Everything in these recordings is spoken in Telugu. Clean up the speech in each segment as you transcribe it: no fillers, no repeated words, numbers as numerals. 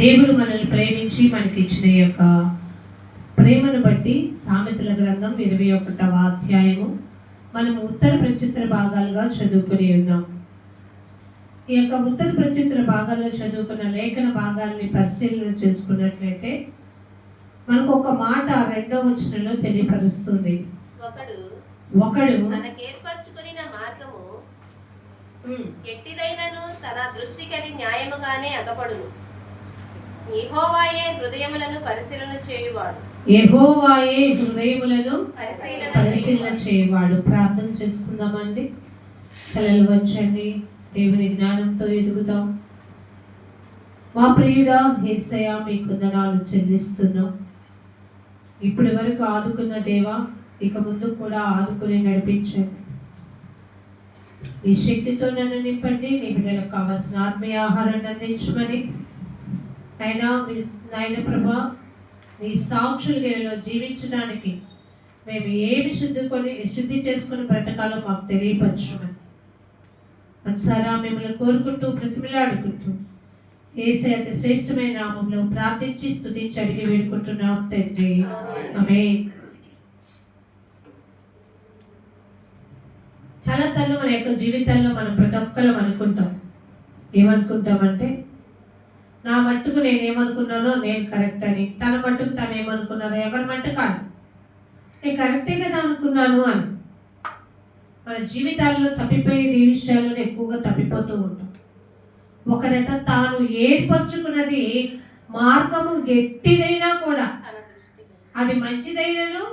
దేవుడు మనల్ని ప్రేమించి మనకి ఇచ్చిన యొక్క ప్రేమను బట్టి సామెతల గ్రంథం 21వ అధ్యాయము మనము ఉత్తర ప్రత్యుత్తర భాగాలుగా చదువుకుని ఉన్నాం. ఈ యొక్క ఉత్తర ప్రత్యుత్తర భాగాల్లో చదువుకున్న లేఖన భాగాల్ని పరిశీలన చేసుకున్నట్లయితే మనకు ఒక మాట 2వ వచనంలో తెలియపరుస్తుంది. ఒకడు తనకేర్పరచుకున్న మార్గము ఎట్టిదైనను తన దృష్టికి న్యాయముగానే అగపడును. యెహోవాయే హృదయములను పరిశీలన చేయువాడు. యెహోవాయే హృదయములను పరిశీలన చేయువాడు. ప్రార్థన చేసుకుందామండి. తలలు వంచండి. దేవుని జ్ఞానంతో ఎదుగుతాం. మా ప్రియుడా యేసయ్యా, మీకు వందనాలు చెల్లిస్తున్నాం. ఇప్పటి వరకు ఆదుకున్న దేవా, ఇక ముందు కూడా ఆదుకుని నడిపించండి. నీ శక్తితో నన్ను నింపండి. నీ బిడ్డలకు కావాల్సిన ఆత్మీయ ఆహారాన్ని అందించమని నాయన ప్రభా, నీ సాక్షులుగా జీవించడానికి మేము ఏమి శుద్ధి చేసుకుని బ్రతకాలో మాకు తెలియపరచమని మనసారా మిమ్మల్ని కోరుకుంటూ బ్రతిమిలాడుకుంటూ యేసయ్య అతి శ్రేష్టమైన నామంలో ప్రార్థించి స్తుతించి అడిగి వేడుకుంటున్నాం తండ్రి. ఆమేన్. చాలాసార్లు మన యొక్క జీవితంలో మనం ప్రతి ఒక్కరు అనుకుంటాం. ఏమనుకుంటామంటే, నా మట్టుకు నేనేమనుకున్నానో నేను కరెక్ట్ అని, తన మట్టుకు తను ఏమనుకున్నానో ఎవరి మట్టు కాదు, నేను కరెక్టే కదా అనుకున్నాను అని. మన జీవితాల్లో తప్పిపోయేది ఈ విషయాల్లో ఎక్కువగా తప్పిపోతూ ఉంటాం. ఒకడట తాను ఏర్పరచుకున్నది మార్గము గట్టిదైనా కూడా, అది మంచిదైనను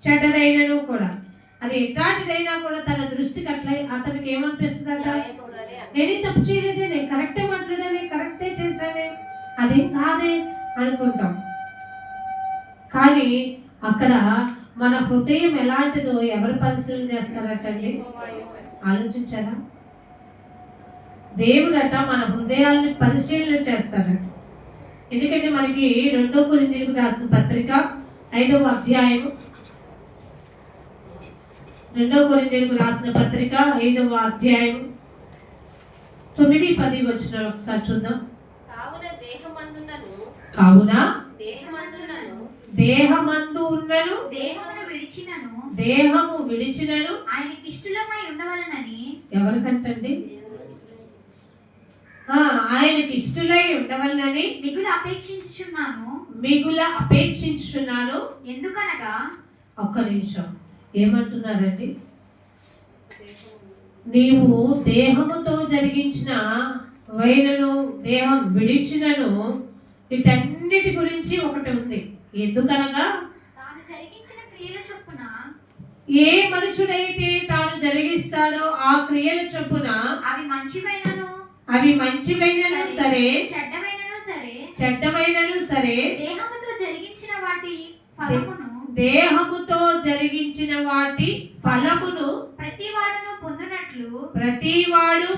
చెడ్డదైనను కూడా, అది ఎట్లాంటిదైనా కూడా తన దృష్టికి అట్లా అతనికి ఏమనిపిస్తుందట, నేనే తప్పు చేయలేదే, నేను కరెక్టే మాట్లాడానే, కరెక్టే చేశానే, అదేం కాదే అనుకుంటాం. కానీ అక్కడ మన హృదయం ఎలాంటిదో ఎవరు పరిశీలన చేస్తారటండి? ఆలోచించారా? దేవుడట మన హృదయాల్ని పరిశీలన చేస్తాడట. ఎందుకంటే మనకి 2 కొరింథీయులకు రాసిన పత్రిక 5వ అధ్యాయము, 2 కొరింథీయులకు రాసిన పత్రిక 5వ అధ్యాయం 9-10 వచనాలు ఒకసారి చూద్దాం. కావున దేహమందు ఉన్నను దేహము విడిచినను ఆయనకి ఇష్టమై ఉండవలనని. ఎవరికంటండి? ఆయనకి ఇష్టలై ఉండవలనని మిగుల అపేక్షించుచున్నాను. ఎందుకనగా, ఒక్క నిమిషం, ఏమంటున్నారండి? నీవు దేహముతో జరిగించిన వైనను దేహం విడిచినను వీటన్నిటి గురించి ఒకటి ఉంది. ఎందుకనగా, తాను జరిగించిన క్రియల చొప్పున ఏ మనుషుడైతే తాను జరిగిస్తాడో ఆ క్రియల చొప్పున అవి మంచివైనను సరే, చెడ్డమైనను సరే దేహముతో జరిగించిన వాటి ఫలమును ప్రతివాడు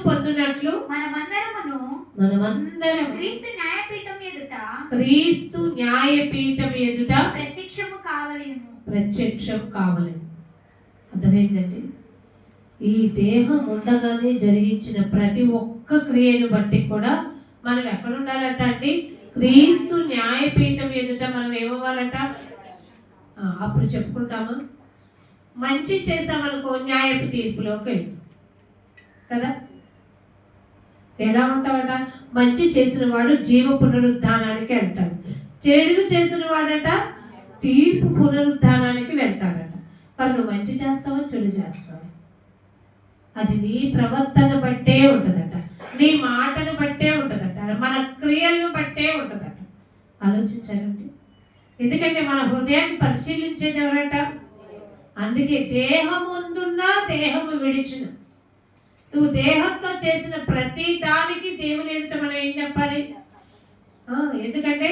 పొందునట్లు మనమందరం క్రీస్తు న్యాయపీఠం ఎదుట ప్రత్యక్షం కావలేము. అర్థమైందండి? ఈ దేహం ఉండగానే జరిగించిన ప్రతి ఒక్క క్రియను బట్టి కూడా మనం ఎక్కడ ఉండాలట అండి? క్రీస్తు న్యాయపీఠం ఎదుట మనం ఏమవ్వాలట? అప్పుడు చెప్పుకుంటామా? మంచి చేసామనుకో న్యాయపు తీర్పులోకి వెళ్తాం కదా. ఎలా ఉంటాడట? మంచి చేసిన వాడు జీవ పునరుద్ధానానికి వెళ్తాడు. చెడు చేసిన వాడట తీర్పు పునరుద్ధానానికి వెళ్తాడట. మరి నువ్వు మంచి చేస్తావా చెడు చేస్తావా? అది నీ ప్రవర్తన బట్టే ఉంటుందట, నీ మాటను బట్టే ఉంటుందట, మన క్రియలను బట్టే ఉంటుందట. ఆలోచించాలండి. ఎందుకంటే మన హృదయాన్ని పరిశీలించేది ఎవరట? అందుకే దేహం ముందున్నా దేహము విడిచిన, నువ్వు దేహంతో చేసిన ప్రతి దానికి దేవుని ఎదుట మనం ఏం చెప్పాలి? ఎందుకంటే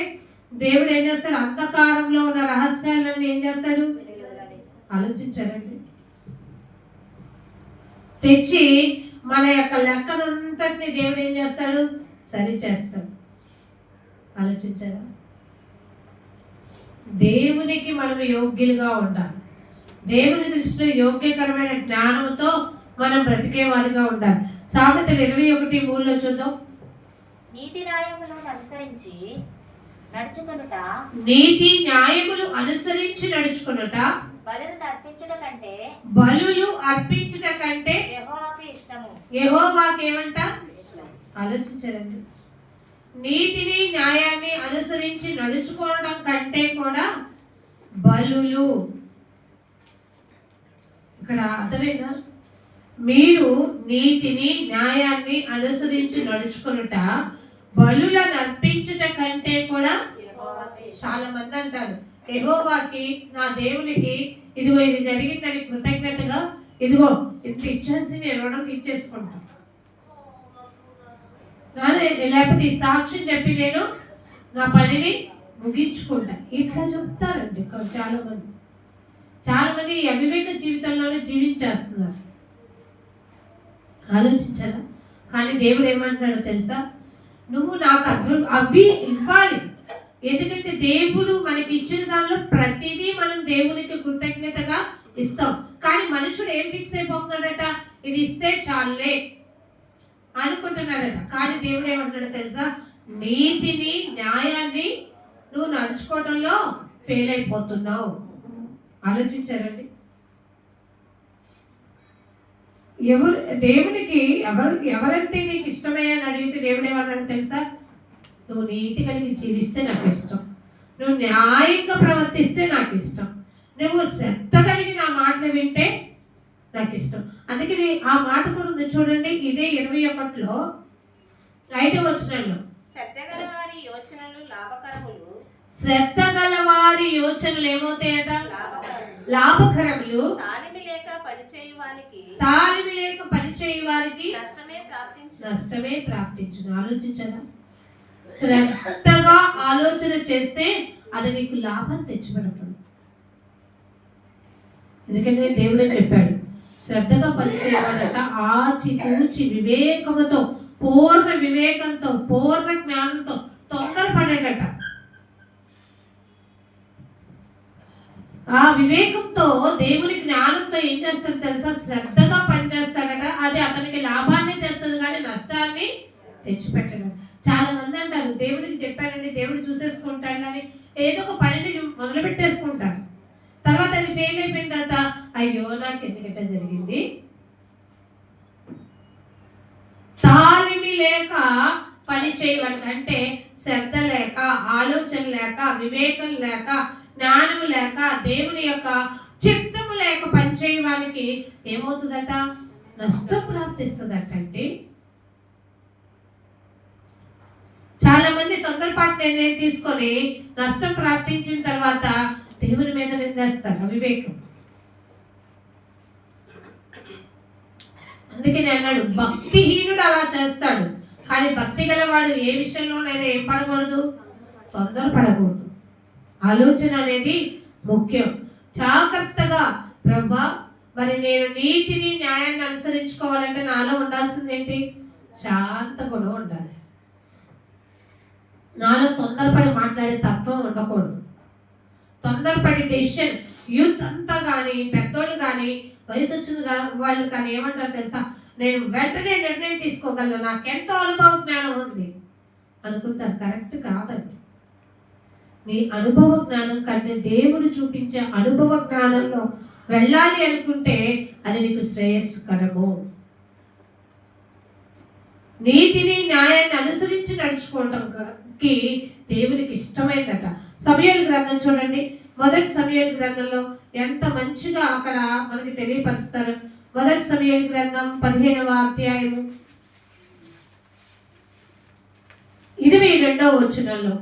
దేవుడు ఏం చేస్తాడు? అంధకారంలో ఉన్న రహస్యాలను ఏం చేస్తాడు? ఆలోచించారండి. తెచ్చి మన యొక్క లెక్కనంతటిని దేవుడు ఏం చేస్తాడు? సరి చేస్తాడు. ఆలోచించారా? దేవునికి మనం యోగ్యులుగా ఉండాలి. దేవుని దృష్టిలో యోగ్యకరమైన జ్ఞానంతో మనం బ్రతికేవారిగా ఉండాలి. సామెతలు 21:3 చూద్దాం. నీతి న్యాయములను అనుసరించి నడుచుకొనుట నీతి న్యాయములు అనుసరించి నడుచుకునుట బలులను అర్పించుట కంటే బలులు అర్పించుట కంటే యెహోవాకు ఇష్టము. యెహోవాకు ఏమంట? ఆలోచించారండి. నీతిని న్యాయాన్ని అనుసరించి నడుచుకోవడం కంటే కూడా బలులు. ఇక్కడ అర్థమేనా? మీరు నీతిని న్యాయాన్ని అనుసరించి నడుచుకునుట బలులను అర్పించుట కంటే కూడా చాలా మంది అంటారు యెహోవాకి, నా దేవునికి ఇదిగో ఇది జరిగిందని కృతజ్ఞతగా ఇదిగో ఇంత ఇచ్చేసి నేను రుణం ఇచ్చేసుకుంటాను, లేకపోతే ఈ సాక్ష్యం చెప్పి నేను నా పనిని ముగించుకుంటా, ఇట్లా చెప్తారండి చాలా మంది ఈ అవివేక జీవితంలోనే జీవించేస్తున్నారు. ఆలోచించారా? కానీ దేవుడు ఏమంటున్నాడో తెలుసా? నువ్వు నాకు అవి ఇవ్వాలి. ఎందుకంటే దేవుడు మనకి ఇచ్చిన దానిలో ప్రతిదీ మనం దేవునికి కృతజ్ఞతగా ఇస్తాం. కానీ మనుషుడు ఏం ఫిక్స్ అయిపోతున్నాడట? ఇది ఇస్తే చాలే అనుకుంటున్నాడట. కానీ దేవుడు ఏమంటాడో తెలుసా? నీతిని న్యాయాన్ని నువ్వు నడుచుకోవడంలో ఫెయిల్ అయిపోతున్నావు. ఆలోచించారండి? దేవునికి ఎవరంటే నీకు ఇష్టమే అని అడిగితే దేవుడు ఏమన్నాడు తెలుసా? నువ్వు నీతి కలిగి జీవిస్తే నాకు ఇష్టం, నువ్వు న్యాయంగా ప్రవర్తిస్తే నాకు ఇష్టం, నువ్వు శ్రద్ధ కలిగి నా మాటలు వింటే నాకు ఇష్టం. అందుకని ఆ మాట కూడా ఉంది చూడండి, ఇదే 21లో 5వ వచనంలో, శ్రద్ధ గల వారి యోచనలు లాభకరములు. శ్రద్ధ గల వారి యోచనలు ఏమవుతాయట? లాభకరములు. తాలిమి లేక పనిచేయు వారికి నష్టమే ప్రాప్తించును. ఆలోచించారా? శ్రద్ధగా ఆలోచన చేస్తే అది నీకు లాభం తెచ్చిపెడతాడు. ఎందుకంటే దేవుడే చెప్పాడు, శ్రద్ధగా పనిచేయవాడట ఆచితూచి వివేకముతో, పూర్ణ వివేకంతో, పూర్ణ జ్ఞానంతో తొందరపడేటట. ఆ వివేకంతో దేవుని జ్ఞానంతో ఏం చేస్తాడు తెలుసా? శ్రద్ధగా పనిచేస్తాడట. అది అతనికి లాభాన్ని తెస్తుంది కానీ నష్టాన్ని తెచ్చిపెట్టడం. చాలా మంది అంటారు దేవుడికి చెప్పానండి, దేవుడు చూసేసుకుంటాడని ఏదో ఒక పనిని మొదలు పెట్టేసుకుంటారు. తర్వాత అది ఫెయిల్ అయిపోయిన తర్వాత అయ్యో నాకు ఎందుకంటే జరిగింది. తాలిమి లేక పని చేయవలసి అంటే శ్రద్ధ లేక, ఆలోచన లేక, వివేకం లేక, జ్ఞానము లేక, దేవుని యొక్క చిత్తము లేక పనిచేయడానికి ఏమవుతుందట? నష్టం ప్రాప్తిస్తుందట. అంటే చాలా మంది తొందరపాటు నిర్ణయం తీసుకొని నష్టం ప్రాప్తించిన తర్వాత దేవుని మీద నిందేస్తారు. అవివేకం. అందుకే నేను అన్నాడు, భక్తిహీనుడు అలా చేస్తాడు. కానీ భక్తి గలవాడు ఏ విషయంలోనైనా ఏం పడకూడదు? తొందరపడకూడదు. ఆలోచన అనేది ముఖ్యం. జాగ్రత్తగా ప్రభా, మరి నేను నీతిని న్యాయాన్ని అనుసరించుకోవాలంటే నాలో ఉండాల్సింది ఏంటి? శాంత గుణం ఉండాలి. నాలో తొందరపడి మాట్లాడే తత్వం ఉండకూడదు. తొందరపడి డెసిషన్, యూత్ అంతా కానీ, పెద్దోళ్ళు కానీ, వయసు వచ్చిన వాళ్ళు కానీ ఏమంటారు తెలుసా? నేను వెంటనే నిర్ణయం తీసుకోగలను, నాకెంతో అనుభవ జ్ఞానం ఉంది అనుకుంటారు. కరెక్ట్ కాదండి. నీ అనుభవ జ్ఞానం కంటే దేవుడు చూపించే అనుభవ జ్ఞానంలో వెళ్ళాలి అనుకుంటే అది నీకు శ్రేయస్కరము. నీతిని న్యాయాన్ని అనుసరించి నడుచుకోవటానికి దేవునికి ఇష్టమైందట. సమూయేలు గ్రంథం చూడండి, మొదటి సమూయేలు గ్రంథంలో ఎంత మంచిగా అక్కడ మనకి తెలియపరుస్తారు. మొదటి సమూయేలు గ్రంథం 15వ అధ్యాయము 22వ వచనంలో,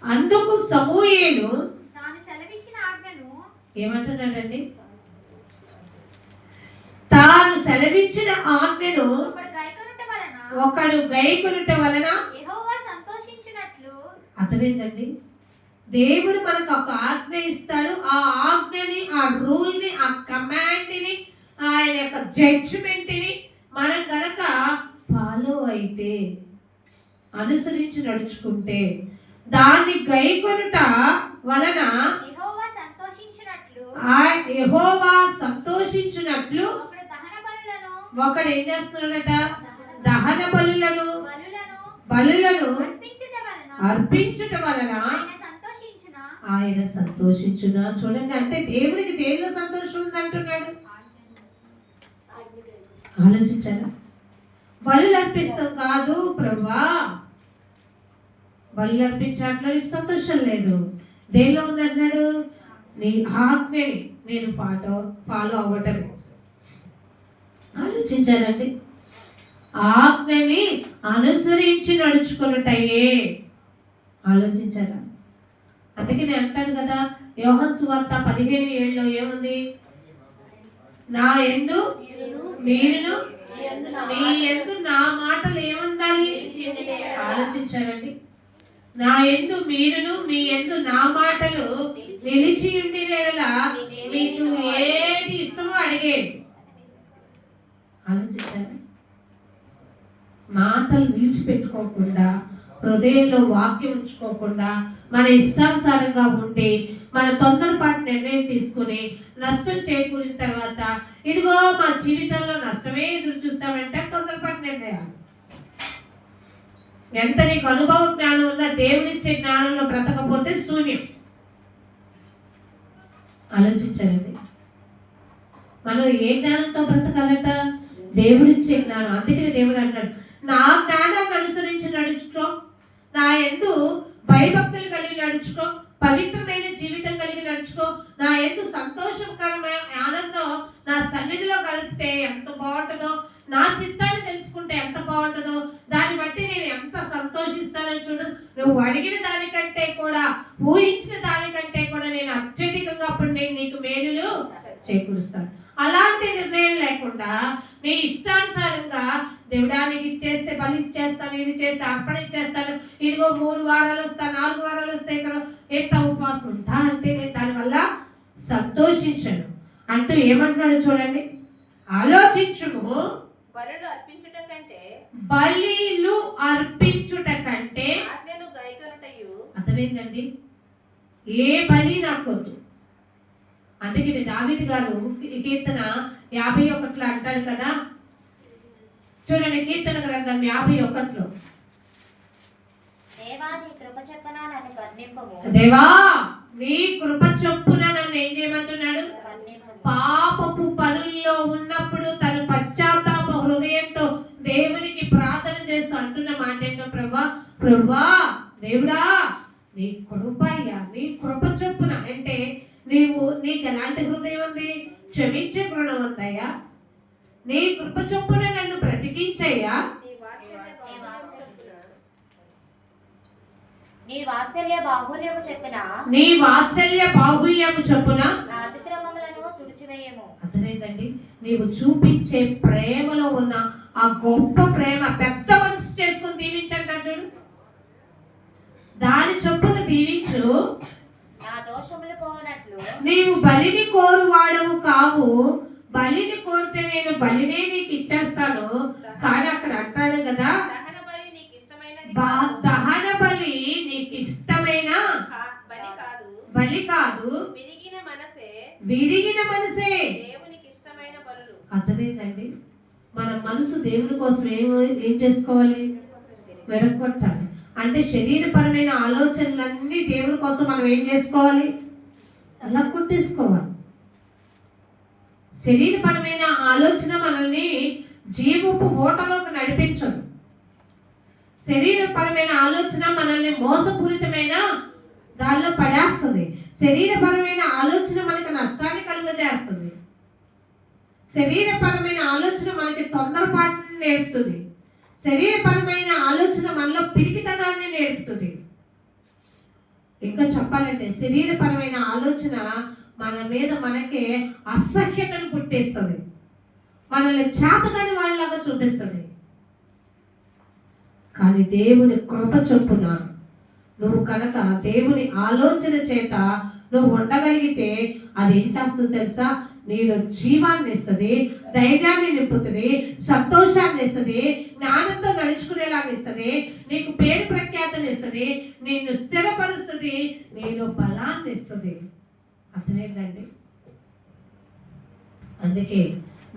అందుకు సమూయేలు ఏమంటున్నాడండి? తాను సెలవిచ్చిన ఆజ్ఞను ఒకడు గైకొనుట వలన అర్థమైందండి. దేవుడు మనకు ఒక ఆజ్ఞ ఇస్తాడు. ఆ ఆజ్ఞని, ఆ రూల్ని, ఆ కమాండ్ని, ఆయన యొక్క జడ్జిమెంట్ని మనం గనక ఫాలో అయితే, అనుసరించి నడుచుకుంటే, దాన్ని గైకొనుట వలన యెహోవా సంతోషించినట్లు ఒకడు ఏం చేస్తున్నాడట? దహన బలులను బలులను బలులను అర్పించుట వలన అర్పించుట వలన ఆయన సంతోషించునా ఆయన సంతోషించునా. చూడండి, అంటే దేవుడికి దేనిలో సంతోషం ఉంది అంటున్నాడు. ఆలోచించారా? బలు అర్పిస్తాం కాదు ప్రభువా, బలు అర్పించట్లో నీకు సంతోషం లేదు. దేనిలో ఉంది అంటున్నాడు? నీ ఆజ్ఞని నేను ఫాలో అవ్వటం. ఆలోచించారండి, ఆజ్ఞని అనుసరించి నడుచుకున్నట్టయే. ఆలోచించారా? అందుకే నేను అంటాను కదా, యోహాను సువార్త 15:7 ఏముంది? నా యందు మీరును మీ యందు నా మాటలు ఏముండాలి? ఆలోచించారండి, నా యందు మీరును మీ యందు నా మాటలు నిలిచి ఉండిన మీకు ఏది ఇష్టమో అడిగేది. ఆలోచించారా? మాటలు విడిచిపెట్టుకోకుండా, హృదయంలో వాక్యం ఉంచుకోకుండా, మన ఇష్టానుసారంగా ఉండి, మన తొందరపాటు నిర్ణయం తీసుకుని నష్టం చేకూరిన తర్వాత ఇదిగో మా జీవితంలో నష్టమే ఎదురు చూస్తామంటే తొందరపాటు నిర్ణయాలు. ఎంత నీకు అనుభవ జ్ఞానం ఉన్నా దేవుడిచ్చే జ్ఞానంలో బ్రతకపోతే శూన్యం. ఆలోచించారండి, మనం ఏ జ్ఞానంతో బ్రతకాలట? దేవుడిచ్చే జ్ఞానం. అందుకనే దేవుడు అంటాడు, నా జ్ఞానాన్ని అనుసరించి నడుచుకో, నా యందు భయభక్తులు కలిగి నడుచుకో, పవిత్రమైన జీవితం కలిగి నడుచుకో, నా యందు సంతోషకరమైన ఆనందం నా సన్నిధిలో కలిపితే ఎంత బాగుంటుందో, నా చిత్తాన్ని తెలుసుకుంటే ఎంత బాగుంటుందో, దాన్ని బట్టి నేను ఎంత సంతోషిస్తానో చూడు. నువ్వు అడిగిన దానికంటే కూడా, ఊహించిన దానికంటే కూడా నేను అత్యధికంగా అప్పుడు నేను నీకు మేలులు చేకూరుస్తాను. అలాంటి నిర్ణయం లేకుండా నీ ఇష్టానుసారంగా దేవుడానికి ఇచ్చేస్తే బలి ఇచ్చేస్తాను, ఇది చేస్తే అర్పణ ఇచ్చేస్తాను, ఇదిగో 3 వారాలు వస్తా, 4 వారాలు వస్తే ఇక్కడ ఎంత ఉపవాసం ఉంటా అంటే నేను దానివల్ల సంతోషించను అంటూ ఏమంటున్నాడు చూడండి. ఆలోచించుము, బలులు అర్పించుట కంటే బలిలు అర్పించుట కంటే. ఆజ్ఞను గైకొనుటయు. అర్థమైందండి, ఏ బలి నాకు వద్దు. అందుకే దావీదు గారు కీర్తన 51 అంటాడు కదా, చూడండి, కీర్తన గ్రంథం 51. దేవా నీ కృప చెప్పనా నన్ను కర్ణింపము. దేవా నీ కృప చొప్పున నన్ను ఏం చేయమంటున్నాడు? కర్ణింపము. పాపపు పనుల్లో ఉన్నప్పుడు తను పశ్చాత్తాప హృదయంతో దేవునికి ప్రార్థన చేస్తూ అంటున్న మాట ఏంటో, ప్రభువా దేవుడా నీ కృప అయ్యా, నీ కృప చొప్పున. అంటే నీకు ఎలాంటి హృదయం ఉంది? క్షమించే గుణం ఉందయ్యా. నీ కృప చొప్పున నన్ను బ్రతికించయ్యా. నీ వాత్సల్య బాహుల్యము చెప్పిన నీ వాత్సల్య బాహుల్యము చొప్పున నా అతిక్రమములను తుడిచివేయము. అర్థమైందండి, నీవు చూపించే ప్రేమలో ఉన్న ఆ గొప్ప ప్రేమ, పెద్ద మనసు చేసుకుని దీవించంటాడు చూడు, దాని చొప్పున దీవించు. నా దోషములు పోనట్లు నీవు బలిని కోరువాడవు కావు, బలిని కోరితే నేను బలినే నీకు ఇచ్చేస్తాను. కానీ అక్కడ అంటాడు కదా, దహన బలి నీకు ఇష్టమైనది దహన బలి నీకు ఇష్టమైన బలి కాదు, విరిగిన మనసే దేవునికి ఇష్టమైన బలులు. అర్థమైందండి, మన మనసు దేవుని కోసం ఏం చేసుకోవాలి? వెరగొట్టాలి. అంటే శరీరపరమైన ఆలోచనలన్నీ దేవుని కోసం మనం ఏం చేసుకోవాలి? అలా కొట్టేసుకోవాలి. శరీరపరమైన ఆలోచన మనల్ని జీవపు ఓటలోకి నడిపించదు. శరీరపరమైన ఆలోచన మనల్ని మోసపూరితమైన దానిలో పడేస్తుంది. శరీరపరమైన ఆలోచన మనకి నష్టాన్ని కలుగజేస్తుంది. శరీరపరమైన ఆలోచన మనకి తొందరపాటుని నేర్పుతుంది. శరీరపరమైన ఆలోచన మనలో పిరికితనాన్ని నేర్పుతుంది. ఇంకా చెప్పాలంటే శరీరపరమైన ఆలోచన మన మీద మనకే అసహ్యతను పుట్టేస్తుంది, మనల్ని చేతగాని వాళ్ళలాగా చూపిస్తుంది. కానీ దేవుని కృప చొప్పున నువ్వు కనుక దేవుని ఆలోచన చేత నువ్వు ఉండగలిగితే అది ఏం చేస్తుంది తెలుసా? నీలో జీవాన్ని ఇస్తుంది, ధైర్యాన్ని నింపుతుంది, సంతోషాన్ని ఇస్తుంది, జ్ఞానంతో నడుచుకునేలాగా ఇస్తుంది, నీకు పేరు ప్రఖ్యాతని ఇస్తుంది, నిన్ను స్థిరపరుస్తుంది, నీలో బలాన్ని ఇస్తుంది. అర్థమైందండి? అందుకే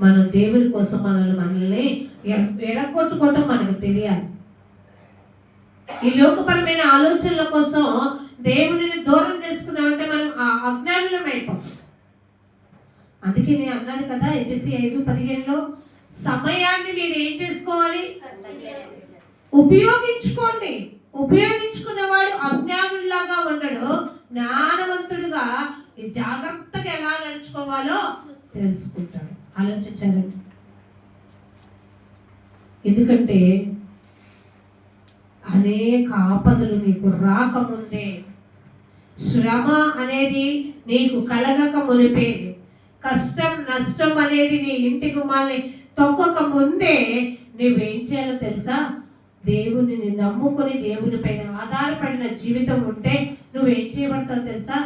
మనం దేవుని కోసం మనల్ని ఎడగొట్టుకోవటం మనకు తెలియాలి. ఈ లోకపరమైన ఆలోచనల కోసం దేవుడిని దూరం చేసుకున్నామంటే మనం అజ్ఞానులం అయిపోతాం. అందుకే నేను అన్నాను కదా ఎఫెసీ 5:15లో సమయాన్ని మీరు ఏం చేసుకోవాలి? ఉపయోగించుకోండి. ఉపయోగించుకున్నవాడు అజ్ఞానుల్లాగా ఉండడు, జ్ఞానవంతుడుగా జాగ్రత్తగా ఎలా నడుచుకోవాలో తెలుసుకుంటాడు. ఆలోచించారండి. ఎందుకంటే అనేక ఆపదలు నీకు రాకముందే, శ్రమ అనేది నీకు కలగక మునిపే, కష్టం నష్టం అనేది నీ ఇంటి గుమ్మాల్ని తొక్కక ముందే నువ్వేం చేయాలో తెలుసా? దేవుడిని నమ్ముకొని దేవుని పైన ఆధారపడిన జీవితం ఉంటే నువ్వేం చేయబడతావు తెలుసా?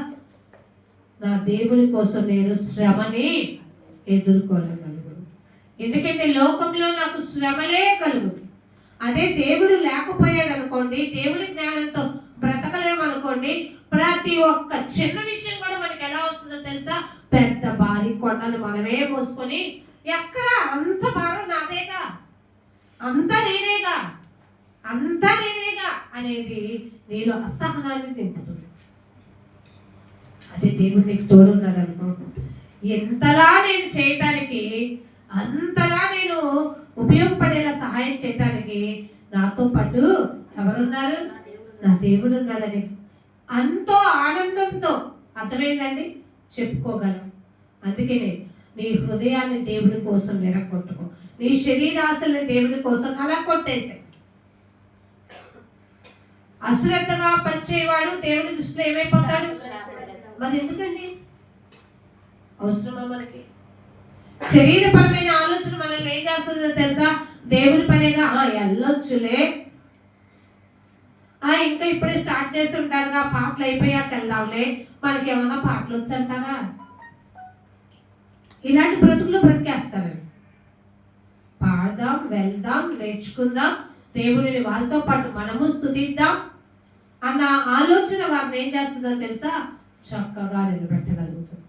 నా దేవుని కోసం నేను శ్రమని ఎదుర్కోగలను. ఎందుకంటే లోకంలో నాకు శ్రమలే కలుగు. అదే దేవుడు లేకపోయాడు అనుకోండి, దేవుడి జ్ఞానంతో బ్రతకలేమనుకోండి, ప్రతి ఒక్క చిన్న విషయం కూడా మనకి ఎలా వస్తుందో తెలుసా? పెద్ద భారీ కొండలు మనమే మోసుకొని ఎక్కడ అంత భారం నాదేగా, అంతా నేనేగా అనేది నేను అసహనాన్ని నింపుతుంది. అదే దేవుడు నీకు తోడున్నాడు అనుకో, ఎంతలా నేను చేయటానికి, అంతలా నేను ఉపయోగపడేలా సహాయం చేయటానికి నాతో పాటు ఎవరున్నారు? నా దేవుడు ఉన్నాడని ఎంతో ఆనందంతో, అర్థమైందండి, చెప్పుకోగలం. అందుకనే నీ హృదయాన్ని దేవుడి కోసం వెరగొట్టుకో, నీ శరీరాశల్ని దేవుడి కోసం అలా కొట్టేసే. అశ్రద్ధగా పనిచేయవాడు దేవుడి దృష్టిలో ఏమైపోతాడు? మరి ఎందుకండి అవసరమా మనకి? శరీరపరమైన ఆలోచన మనల్ని ఏం చేస్తుందో తెలుసా? దేవుడి పనేగా వెళ్ళొచ్చులే, ఇంకా ఇప్పుడే స్టార్ట్ చేసి ఉంటారుగా, పాటలు అయిపోయాక వెళ్దాంలే, మనకి ఏమన్నా పాటలు వచ్చంటారా? ఇలాంటి బ్రతుకులు బ్రతికేస్తారండి. పాడదాం, వెళ్దాం, నేర్చుకుందాం, దేవుడిని వాళ్ళతో పాటు మనము స్తుతిద్దాం అన్న ఆలోచన వారిని ఏం చేస్తుందో తెలుసా? చక్కగా నిలబెట్టగలుగుతుంది.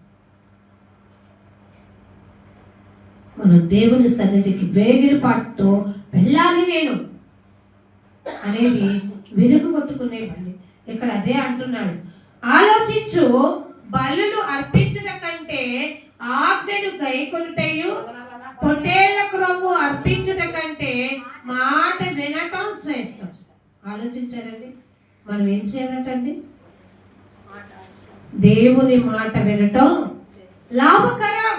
మనం దేవుని సన్నిధికి వేగిరపాటుతో వెళ్ళాలి నేను అనేది వెలుగు కొట్టుకునే పని. ఇక్కడ అదే అంటున్నాడు, ఆలోచించు, బలులు అర్పించడం కంటే ఆజ్ఞను గైకొనుటయు, పొట్టేళ్ల క్రొవ్వు అర్పించడం కంటే మాట వినటం శ్రేష్టం. ఆలోచించారండి, మనం ఏం చేయాలంటండి? దేవుని మాట వినటం లాభకరం.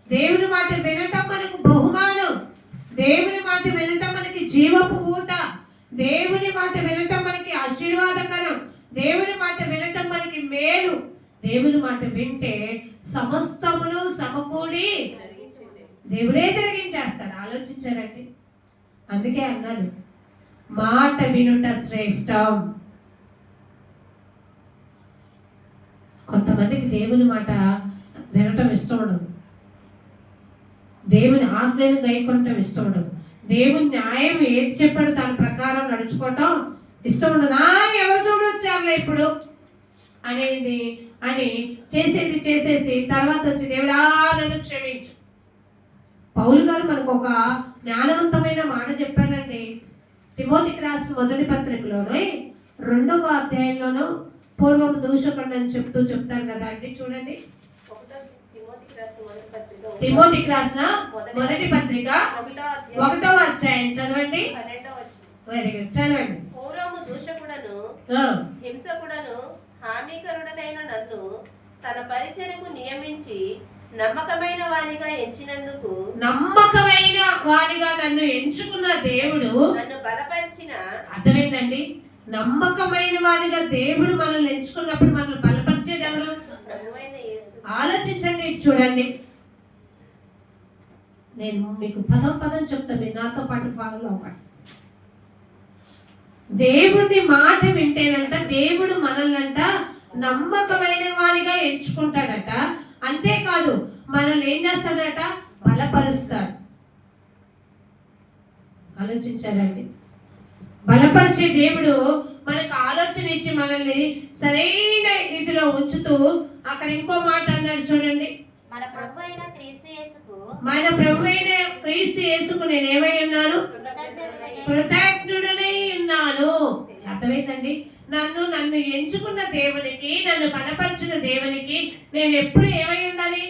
దేవుని మాట వినటం మనకు బహుమానం. దేవుని మాట వినటం మనకి జీవపు ఊట. దేవుని మాట వినటం మనకి ఆశీర్వాదకరం. దేవుని మాట వినటం మనకి మేలు. దేవుని మాట వింటే సమస్తమును సమకూడి దేవుడే జరిగించేస్తాడు. ఆలోచించారండి. అందుకే అన్నాడు, మాట వినుట శ్రేష్టం. కొంతమందికి దేవుని మాట వినటం ఇష్టం ఉండదు, దేవుని ఆజ్ఞను గైకొనటం ఇష్టం ఉండదు, దేవుని న్యాయం ఏది చెప్పాడు దాని ప్రకారం నడుచుకోవటం ఇష్టం ఉండదు. ఎవరు చూడొచ్చారులే ఇప్పుడు అనేది అని చేసేసి తర్వాత వచ్చి దేవుడా నన్ను క్షమించు. పౌలు గారు మనకు ఒక జ్ఞానవంతమైన మాట చెప్పాడండి. తిమోతికి రాసిన మొదటి పత్రికలోనే 2వ అధ్యాయంలోనూ పూర్వము దూషకుడు అని చెప్తారు కదా అండి. చూడండి, తిమోతికి రాసిన మొదటి పత్రిక 1వ అధ్యాయం చదవండి. వెరీ గుడ్, చదవండి. పూర్వము దూషకుడను హింసకుడను హానికరుడనైన నన్ను తన పరిచర్యకు నియమించి నమ్మకమైన వానిగా ఎంచినందుకు, నమ్మకమైన వానిగా నన్ను ఎంచుకున్న దేవుడు నన్ను బలపరిచిన, అర్థమైందండి, నమ్మకమైన వానిగా దేవుడు మనల్ని ఎంచుకున్నప్పుడు మనల్ని బలపరిచేదెవరు? ఆలోచించండి, చూడండి. నేను మీకు పదం చెప్తాను, మీరు నాతో పాటు ఫాలో అవ్వండి. దేవుడి మాట వింటేనంట దేవుడు మనల్నంట నమ్మకమైన వానిగా ఎంచుకుంటాడట. అంతేకాదు మనల్ని ఏం చేస్తాడట? బలపరుస్తాడు. ఆలోచించాలండి. బలపరిచే దేవుడు మనకు ఆలోచన ఇచ్చి మనల్ని సరైన ఇదిలో ఉంచుతూ, అక్కడ ఇంకో మాట అన్నాడు చూడండి, మన ప్రభు అయిన క్రీస్తు యేసుకు మన ప్రభు అయిన క్రీస్తు యేసుకు నేను ఏమై ఉన్నాను? కృతజ్ఞుడనై ఉన్నాను. అర్థమైందండి? నన్ను ఎంచుకున్న దేవునికి, నన్ను బలపరిచిన దేవునికి నేను ఎప్పుడు ఏమై ఉండాలి?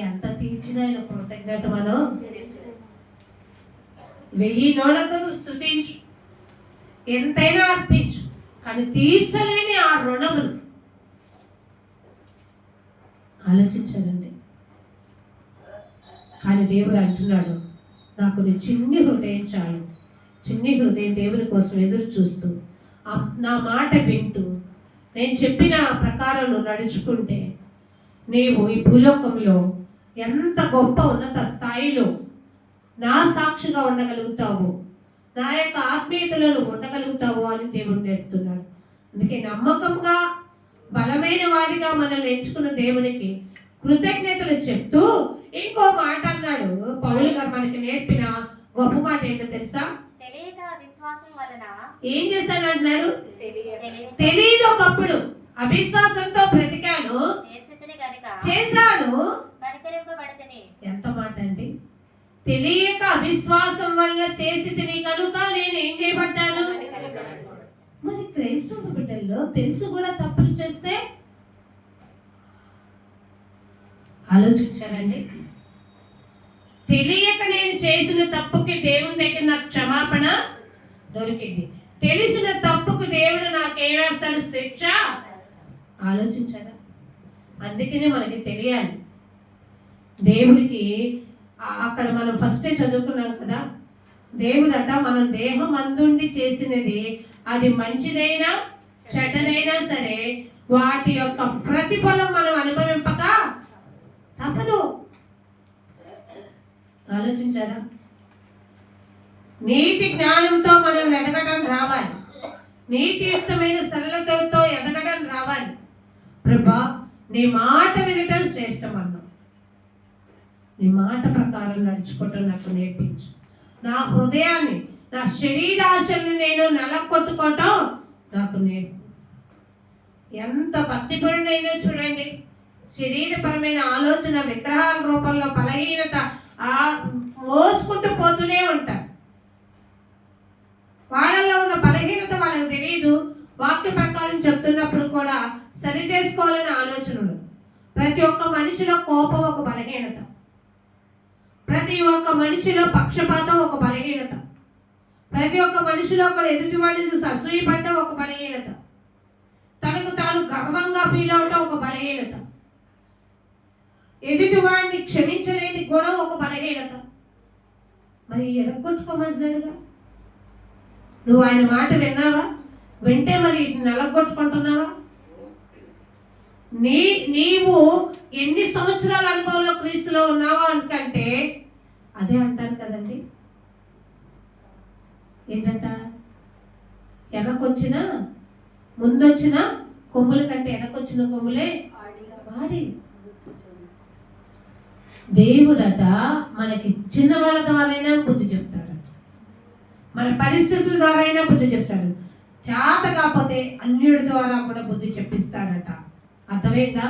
ఎంత తీర్చినా ఆయన కృతజ్ఞత మనం 1000 నోళ్లతో స్తుతించు, ఎంతైనా అర్పించు, కానీ తీర్చలేని ఆ రుణములు. ఆలోచించారండి. కానీ దేవుడు అంటున్నాడు, నాకు నీ చిన్ని హృదయం చాలు. చిన్ని హృదయం దేవుని కోసం ఎదురు చూస్తూ, నా మాట వింటూ, నేను చెప్పిన ప్రకారం నువ్వు నడుచుకుంటే నీవు ఈ భూలోకంలో ఎంత గొప్ప ఉన్నత స్థాయిలో నా సాక్షిగా ఉండగలుగుతావు, నా యొక్క ఆత్మీయతలో నువ్వు ఉండగలుగుతావు అని దేవుడు నేర్పుతున్నాడు. అందుకే నమ్మకంగా బలమైన వారిగా మనల్ని ఎంచుకున్న దేవునికి కృతజ్ఞతలు చెప్తూ ఇంకో మాట అన్నాడు పౌలు గారు మనకి నేర్పిన గొప్ప మాట ఏంటో తెలుసా? తెలియక విశ్వాసం వలన ఏం చేశాను అంటున్నాడు? తెలియదు, ఒకప్పుడు అవిశ్వాసంతో బ్రతికాను, చేశాను, కనికరింపబడితిని. ఎంత మాట అండి! తెలియక అవిశ్వాసం వల్ల చేసి తిని కనుక నేను ఏం చేయబడ్డాను? మరి క్రైస్తవ బిడ్డల్లో తెలుసు కూడా తప్పులు చేస్తే ఆలోచించారండి. తెలియక నేను చేసిన తప్పుకి దేవుని దగ్గర నాకు క్షమాపణ దొరికింది. తెలిసిన తప్పుకు దేవుడు నాకేం వేస్తాడు? శిక్ష. ఆలోచించారా? అందుకనే మనకి తెలియాలి. దేవుడికి అక్కడ మనం ఫస్టే చదువుకున్నాం కదా, దేవుడట మనం దేహం అందుండి చేసినది అది మంచిదైనా చెడ్డదైనా సరే వాటి యొక్క ప్రతిఫలం మనం అనుభవింపక తప్పదు. ఆలోచించారా? నీతి జ్ఞానంతో మనం ఎదగడం రావాలి, నీతియుక్తమైన సరళతతో ఎదగడం రావాలి. ప్రభా నీ మాట వినటం శ్రేష్టం అన్నాం, నీ మాట ప్రకారం నడుచుకోవటం నాకు నేర్పించు. నా హృదయాన్ని, నా శరీరాశల్ని నేను నెలకొట్టుకోవటం నాకు నేర్పు. ఎంత భక్తిపరుడైనా చూడండి, శరీరపరమైన ఆలోచన విగ్రహాల రూపంలో బలహీనత మోసుకుంటూ పోతూనే ఉంటారు. వాళ్ళలో ఉన్న బలహీనత వాళ్ళకి తెలియదు. వాక్య ప్రకారం చెప్తున్నప్పుడు కూడా సరి చేసుకోవాలనే ఆలోచనలు. ప్రతి ఒక్క మనిషిలో కోపం ఒక బలహీనత, ప్రతి ఒక్క మనిషిలో పక్షపాతం ఒక బలహీనత, ప్రతి ఒక్క మనిషిలో కూడా ఎదుటివాడిని చూసి అసూయపడటం ఒక బలహీనత, తనకు తాను గర్వంగా ఫీల్ అవటం ఒక బలహీనత, ఎదుటివాడిని క్షమించలేని గొడవ ఒక బలహీనత. మరి ఎరగొట్టుకోమంటున్నాడుగా, నువ్వు ఆయన మాట విన్నావా? వింటే మరి నలగొట్టుకుంటున్నావా? నీవు ఎన్ని సంవత్సరాల అనుభవంలో క్రీస్తులో ఉన్నావా అనుకంటే అదే అంటారు కదండి. ఏంటంట? వెనకొచ్చిన ముందొచ్చిన కొమ్ముల కంటే వెనకొచ్చిన కొమ్ములే వాడి. దేవుడట మనకి చిన్నవాళ్ళ ద్వారైనా బుద్ధి చెప్తాడట, మన పరిస్థితుల ద్వారా అయినా బుద్ధి చెప్తాడు, చేత కాకపోతే అన్యుడి ద్వారా కూడా బుద్ధి చెప్పిస్తాడట. అర్థమైందా?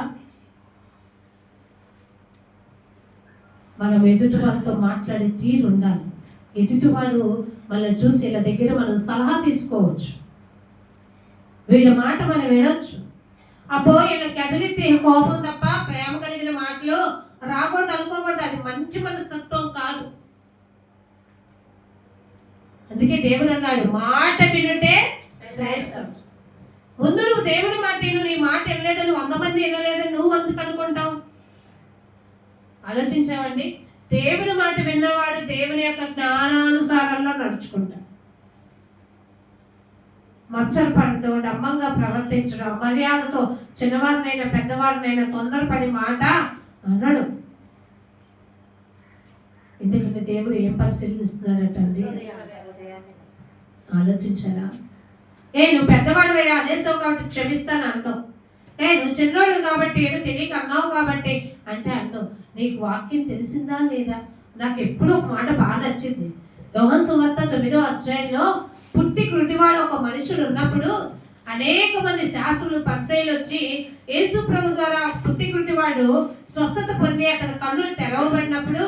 మనం ఎదుటి వాళ్ళతో మాట్లాడే తీరు ఉండాలి. ఎదుటివాడు మనల్ని చూసి ఇలా దగ్గర మనం సలహా తీసుకోవచ్చు, వీళ్ళ మాట మనం వినొచ్చు. అబ్బో వీళ్ళ కదిలితే కోపం తప్ప ప్రేమ కలిగిన మాటలు రాకూడదు అనుకోకూడదు, అది మంచి మనస్తత్వం కాదు. అందుకే దేవుడు అన్నాడు మాట వినుటే శ్రేష్టం. ముందు నువ్వు దేవుని మాట విను, నీ మాట వినలేదని 100 మంది వినలేదని నువ్వు అందుకు అనుకుంటావు. ఆలోచించావండి? దేవుని మాట విన్నవాడు దేవుని యొక్క జ్ఞానానుసారంలో నడుచుకుంటాడు. మచ్చలు పడడం, డంబంగా ప్రవర్తించడం, మర్యాదతో చిన్నవారినైనా పెద్దవారినైనా తొందరపడి మాట అన్నాడు. ఎందుకంటే దేవుడు ఏం పరిశీలిస్తున్నాడటండి? ఆలోచించారా? నువ్వు పెద్దవాడు అయ్యా అనేసావు కాబట్టి క్షమిస్తాను అంటావు, నువ్వు చిన్నోడు కాబట్టి ఏదో తెలియక అన్నావు కాబట్టి అంటే అంటావు. నీకు వాక్యం తెలిసిందా లేదా? నాకు ఎప్పుడు ఒక మాట బాగా నచ్చింది. యోహాను సువార్త 9వ అధ్యాయంలో పుట్టి గుడ్డివాడు ఒక మనుషుడు ఉన్నప్పుడు అనేక మంది శాస్త్రులు పరిచయలు వచ్చి యేసు ప్రభు ద్వారా పుట్టి గుడ్డివాడు స్వస్థత పొంది అతని కన్నులు తెరవబడినప్పుడు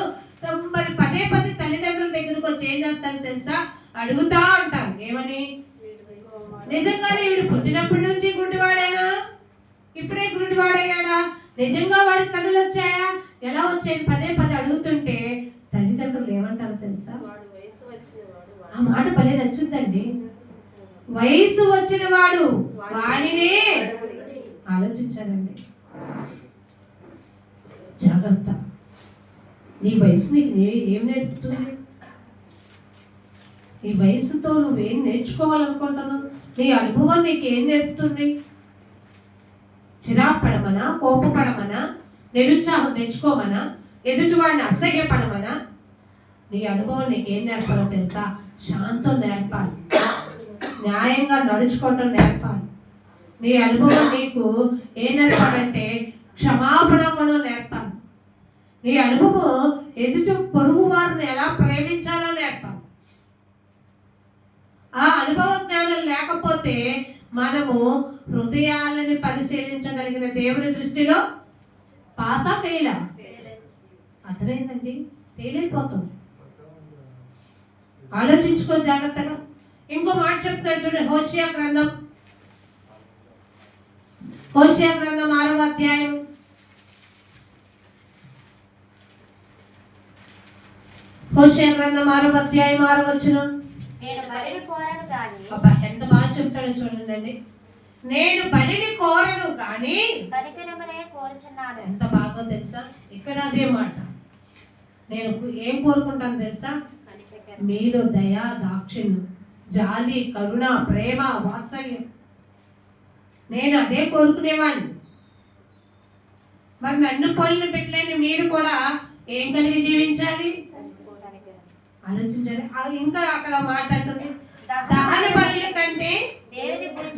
మరి పదే పదే తల్లిదండ్రుల దగ్గరకు వచ్చి ఏం చేస్తారు తెలుసా? అడుగుతా ఉంటారు. ఏమని? నిజంగానే వీడు పుట్టినప్పటి నుంచి గుడ్డివాడేనా? ఇప్పుడే గుడ్డివాడయ్యాడా? నిజంగా వాడికి కన్నులు వచ్చాయా? ఎలా వచ్చాయి? పదే పదే అడుగుతుంటే తల్లిదండ్రులు ఏమంటారు తెలుసా? ఆ మాట భలే నచ్చుద్దండి. వయసు వచ్చిన వాడు వాడినే. ఆలోచించారండి. జాగ్రత్త. నీ వయసు నీకు ఏం నేర్పుతుంది? నీ వయసుతో నువ్వేం నేర్చుకోవాలనుకుంటున్నావు? నీ అనుభవం నీకు ఏం నేర్పుతుంది? చిరాపడమనా, కోపపడమనా, నిరుత్సాహం తెచ్చుకోమనా, ఎదుటివాడిని అసహ్యపడమనా? నీ అనుభవం నీకేం నేర్పాలో తెలుసా? శాంతం నేర్పాలి, న్యాయంగా నడుచుకోవటం నేర్పాలి. నీ అనుభవం నీకు ఏం నేర్పాలంటే క్షమాపణ కూడా నేర్పాలి. నీ అనుభవం ఎదుటి పొరుగు వారిని ఎలా ప్రేమించాలో నేర్పాలి. ఆ అనుభవ జ్ఞానం లేకపోతే మనము హృదయాలని పరిశీలించగలిగిన దేవుని దృష్టిలో పాసా ఫెయిలా? అర్థమైందండి? ఫెయిల్ అయిపోతాం. ఆలోచించుకో జాగ్రత్తగా. ఇంకో మాట చెప్తున్నాడు చూడండి. హోషేయ గ్రంథం 6వ అధ్యాయం 6వ అధ్యాయం 6వ వచనం. నేను బలిని కోరను గాని అబ్బా ఎంత బాగా చెప్తాడో చూడండి. నేను బలిని కోరను కానీ కనికరమునే కోరుచున్నాను. ఎంత బాగా తెలుసా? ఇక్కడ అదే మాట. నేను ఏం కోరుకుంటాను తెలుసా? మీలో దయ, దాక్షిణ్యం, జాలి, కరుణ, ప్రేమ, వాత్సల్యం. నేను అదే కోరుకునేవాడిని. మరి నన్ను పోలిన పెట్టలేని మీరు కూడా ఏం కలిగి జీవించాలి? ఆలోచించాలి. ఇంకా అక్కడ మాట అంటుంది, దహన బలుల కంటే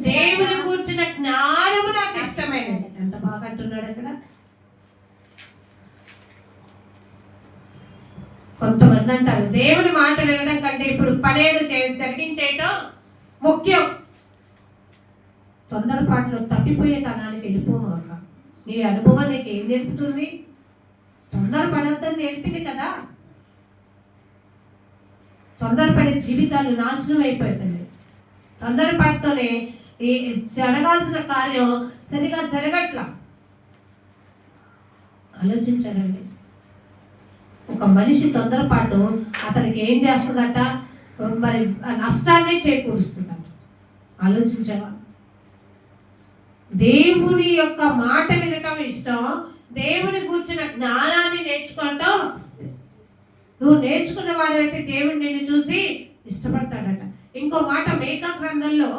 దేవుని కూర్చున్న జ్ఞానము నాకు ఇష్టమైనది. ఎంత బాగా అంటున్నాడు అక్కడ. కొంతమంది అంటారు దేవుని మాట వినడం కంటే ఇప్పుడు పనేదో జరిగించేయటం ముఖ్యం. తొందరపాటులో తప్పిపోయే తనానికి వెళ్ళిపోను అక్క. నీ అనుభవం నీకు ఏం నేర్పుతుంది? తొందరపడొద్దని నేర్పింది కదా. తొందరపడే జీవితాలు నాశనం అయిపోతుంది. తొందరపాటుతోనే ఈ జరగాల్సిన కార్యం సరిగా జరగట్లా. ఆలోచించాలండి. ఒక మనిషి తొందరపాటు అతనికి ఏం చేస్తుందట? మరి నష్టాన్నే చేకూరుస్తుందట. ఆలోచించావా? దేవుని యొక్క మాట వినటం ఇష్టం, దేవుని కూర్చున్న జ్ఞానాన్ని నేర్చుకోవటం. నువ్వు నేర్చుకున్న వాడైతే దేవుడు నిన్ను చూసి ఇష్టపడతాడట. ఇంకో మాట మీకా గ్రంథంలో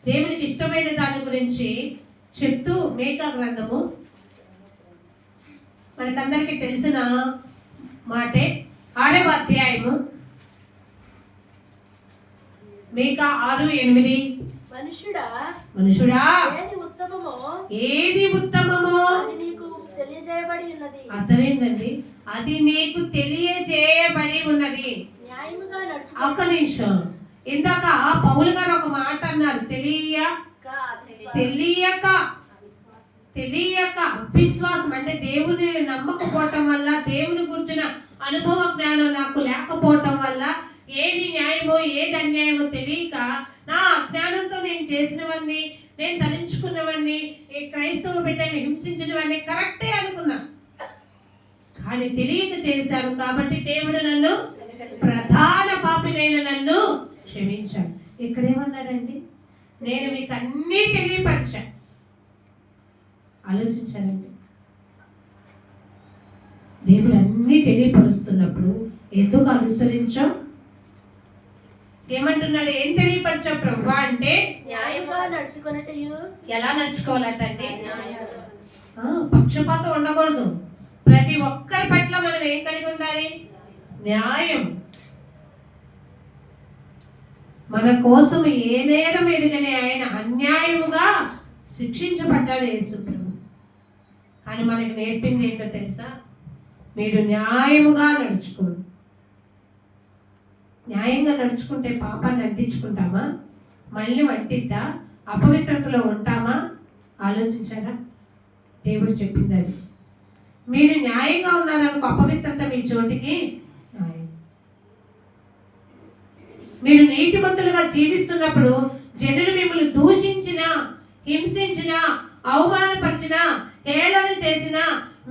దేవునికి ఇష్టమైన దాని గురించి చెప్తూ, మీకా గ్రంథము మనకందరికీ తెలిసిన మాటే, 6వ అధ్యాయము మీకా 6:8. మనుషుడా ఏది ఉత్తమమో అర్థమైందండి. అది నీకు తెలియజేయబడి ఉన్నది. ఒక్క నిమిషం. ఇందాక పౌలు గారు ఒక మాట అన్నారు, తెలియక అవిశ్వాసం అంటే దేవుని నమ్మకపోవటం వల్ల, దేవుని గురించిన అనుభవ జ్ఞానం నాకు లేకపోవటం వల్ల ఏది న్యాయమో ఏది అన్యాయమో తెలియక నా అజ్ఞానంతో నేను చేసినవన్నీ, నేను తలంచుకున్నవన్నీ, ఈ క్రైస్తవ బిడ్డని హింసించినవన్నీ కరెక్టే అనుకున్నా. కానీ తెలియక చేశాను కాబట్టి దేవుడు నన్ను, ప్రధాన పాపినైన నన్ను క్షమించాడు. ఇక్కడేమన్నాడండి? నేను మీకు అన్నీ తెలియపరిచాను. ఆలోచించానండి. దేవుడు అన్నీ తెలియపరుస్తున్నప్పుడు ఎందుకు అనుసరించాం? ఏమంటున్నాడు? ఏం తెలియపరిచావు ప్రభు అంటే ఎలా నడుచుకోవాలంటే పక్షపాతం ఉండకూడదు. ప్రతి ఒక్కరి పట్ల మనం ఏం కలిగి ఉండాలి? న్యాయం. మన కోసం ఏ నేరం ఎదుగనే ఆయన అన్యాయముగా శిక్షించబడ్డాడు యేసు ప్రభు. కానీ మనకి నేర్పింది ఏంటో తెలుసా? మీరు న్యాయముగా నడుచుకోండి. న్యాయంగా నడుచుకుంటే పాపాన్ని అంటించుకుంటామా? మళ్ళీ వంటిద్దా? అపవిత్రతలో ఉంటామా? ఆలోచించారా? దేవుడు చెప్పింది అది. మీరు న్యాయంగా ఉన్నారనుకో, అపవిత్రత మీ చోటికి న్యాయం. మీరు నీతిమంతులుగా జీవిస్తున్నప్పుడు జనులు మిమ్మల్ని దూషించినా, హింసించినా, అవమానపరిచినా, హేళన చేసినా